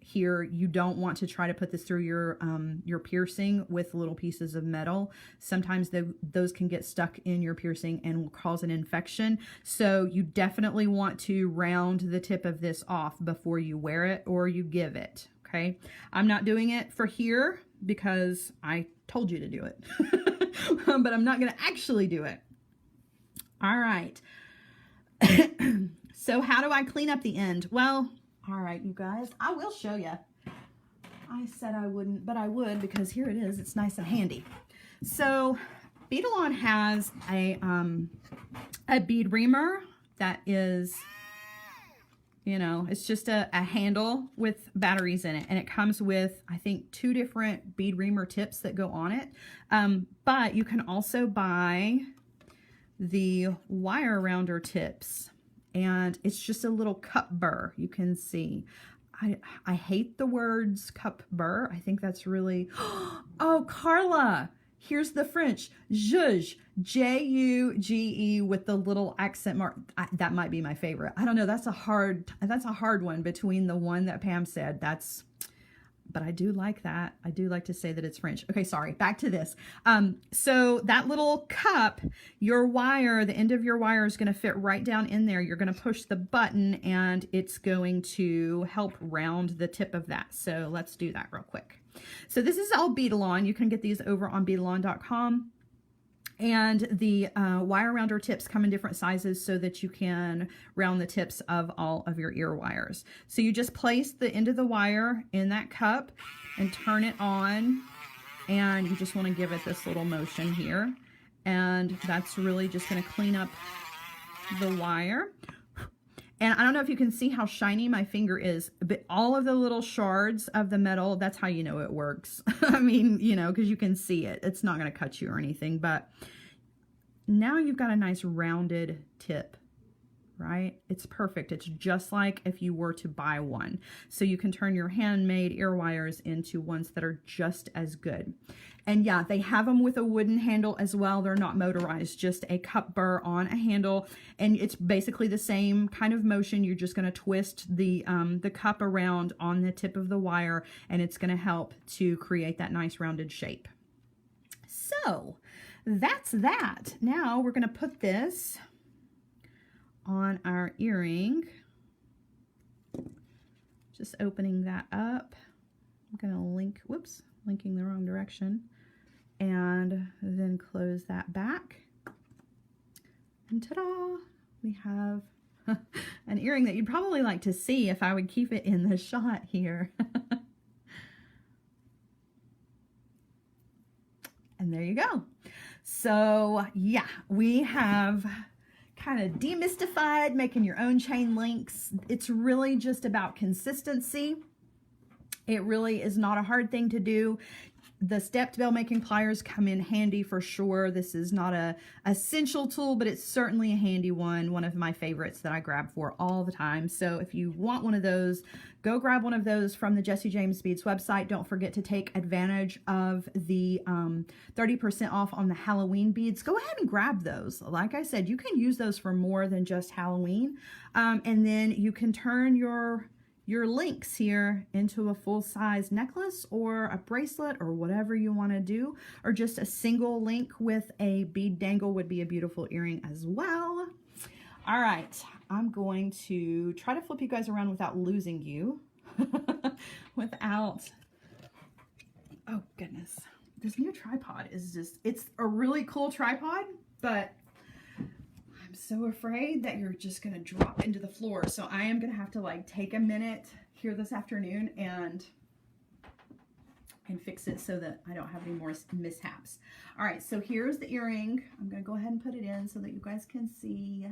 [SPEAKER 1] here, you don't want to try to put this through your piercing with little pieces of metal. Sometimes those can get stuck in your piercing and will cause an infection. So you definitely want to round the tip of this off before you wear it or you give it. Okay. I'm not doing it for here because I told you to do it, but I'm not going to actually do it. All right. So how do I clean up the end? Well, all right, you guys, I will show you. I said I wouldn't, but I would, because here it is. It's nice and handy. So Beaded Link has a bead reamer that is, it's just a handle with batteries in it. And it comes with, I think, 2 different bead reamer tips that go on it. But you can also buy the wire rounder tips. And it's just a little cup burr, you can see. I hate the words cup burr. I think that's really, oh, Carla, here's the French, zhuzh, J-U-G-E with the little accent mark. That might be my favorite. I don't know, that's a hard one between the one that Pam said. But I do like that. I do like to say that it's French. Okay, sorry, back to this. So that little cup, the end of your wire is going to fit right down in there. You're going to push the button and it's going to help round the tip of that. So let's do that real quick. So this is all Beaded Link. You can get these over on beadedlink.com. And the wire rounder tips come in different sizes so that you can round the tips of all of your ear wires. So you just place the end of the wire in that cup and turn it on. And you just want to give it this little motion here. And that's really just going to clean up the wire. And I don't know if you can see how shiny my finger is, but all of the little shards of the metal, that's how you know it works. I mean, you know, because you can see it. It's not going to cut you or anything, but now you've got a nice rounded tip, right? It's perfect. It's just like if you were to buy one. So you can turn your handmade ear wires into ones that are just as good. And yeah, they have them with a wooden handle as well. They're not motorized, just a cup burr on a handle. And it's basically the same kind of motion. You're just going to twist the cup around on the tip of the wire, and it's going to help to create that nice rounded shape. So that's that. Now we're going to put this on our earring. Just opening that up. I'm going to link, whoops, linking the wrong direction. And then close that back. And ta-da! We have an earring that you'd probably like to see if I would keep it in the shot here. And there you go. So yeah, we have kind of demystified making your own chain links. It's really just about consistency. It really is not a hard thing to do. The stepped bell making pliers come in handy for sure. This is not a essential tool, but it's certainly a handy one of my favorites that I grab for all the time. So if you want one of those, go grab one of those from the Jessie James Beads website. Don't forget to take advantage of the 30% off on the Halloween beads. Go ahead and grab those. Like I said, you can use those for more than just Halloween. And then you can turn your links here into a full-size necklace or a bracelet or whatever you want to do, or just a single link with a bead dangle would be a beautiful earring as well. All right, I'm going to try to flip you guys around without losing you. Oh goodness, this new tripod is just, it's a really cool tripod, but I'm so afraid that you're just going to drop into the floor. So I am going to have to like take a minute here this afternoon and fix it so that I don't have any more mishaps. All right, so here's the earring. I'm going to go ahead and put it in so that you guys can see.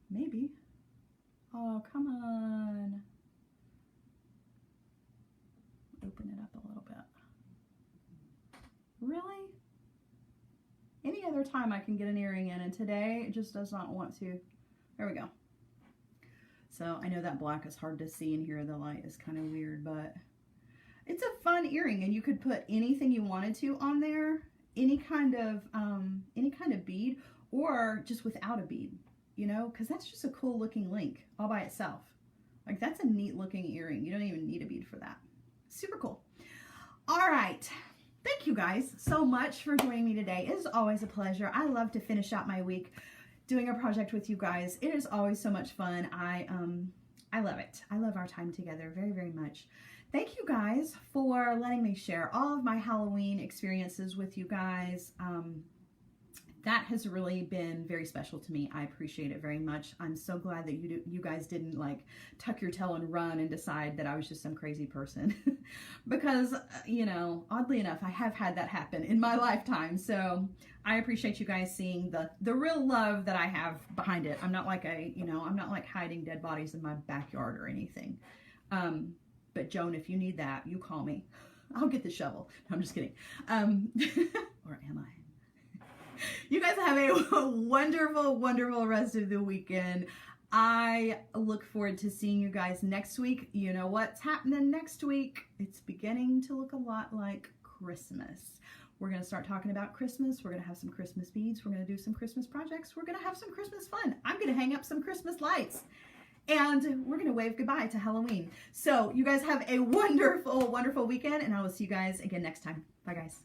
[SPEAKER 1] Maybe. Oh, come on. Open it up a little bit. Really? Any other time I can get an earring in, and today it just does not want to. There we go. So I know that black is hard to see in here. The light is kind of weird, but it's a fun earring, and you could put anything you wanted to on there, any kind of bead, or just without a bead, you know, because that's just a cool looking link all by itself. Like, that's a neat looking earring. You don't even need a bead for that. Super cool. All right. Thank you guys so much for joining me today. It is always a pleasure. I love to finish out my week doing a project with you guys. It is always so much fun. I love it. I love our time together very, very much. Thank you guys for letting me share all of my Halloween experiences with you guys. That has really been very special to me. I appreciate it very much. I'm so glad that you guys didn't like tuck your tail and run and decide that I was just some crazy person. Because, you know, oddly enough, I have had that happen in my lifetime. So I appreciate you guys seeing the real love that I have behind it. I'm not like I'm not like hiding dead bodies in my backyard or anything. But Joan, if you need that, you call me. I'll get the shovel. No, I'm just kidding. Or am I? You guys have a wonderful, wonderful rest of the weekend. I look forward to seeing you guys next week. You know what's happening next week? It's beginning to look a lot like Christmas. We're going to start talking about Christmas. We're going to have some Christmas beads. We're going to do some Christmas projects. We're going to have some Christmas fun. I'm going to hang up some Christmas lights. And we're going to wave goodbye to Halloween. So you guys have a wonderful, wonderful weekend. And I will see you guys again next time. Bye, guys.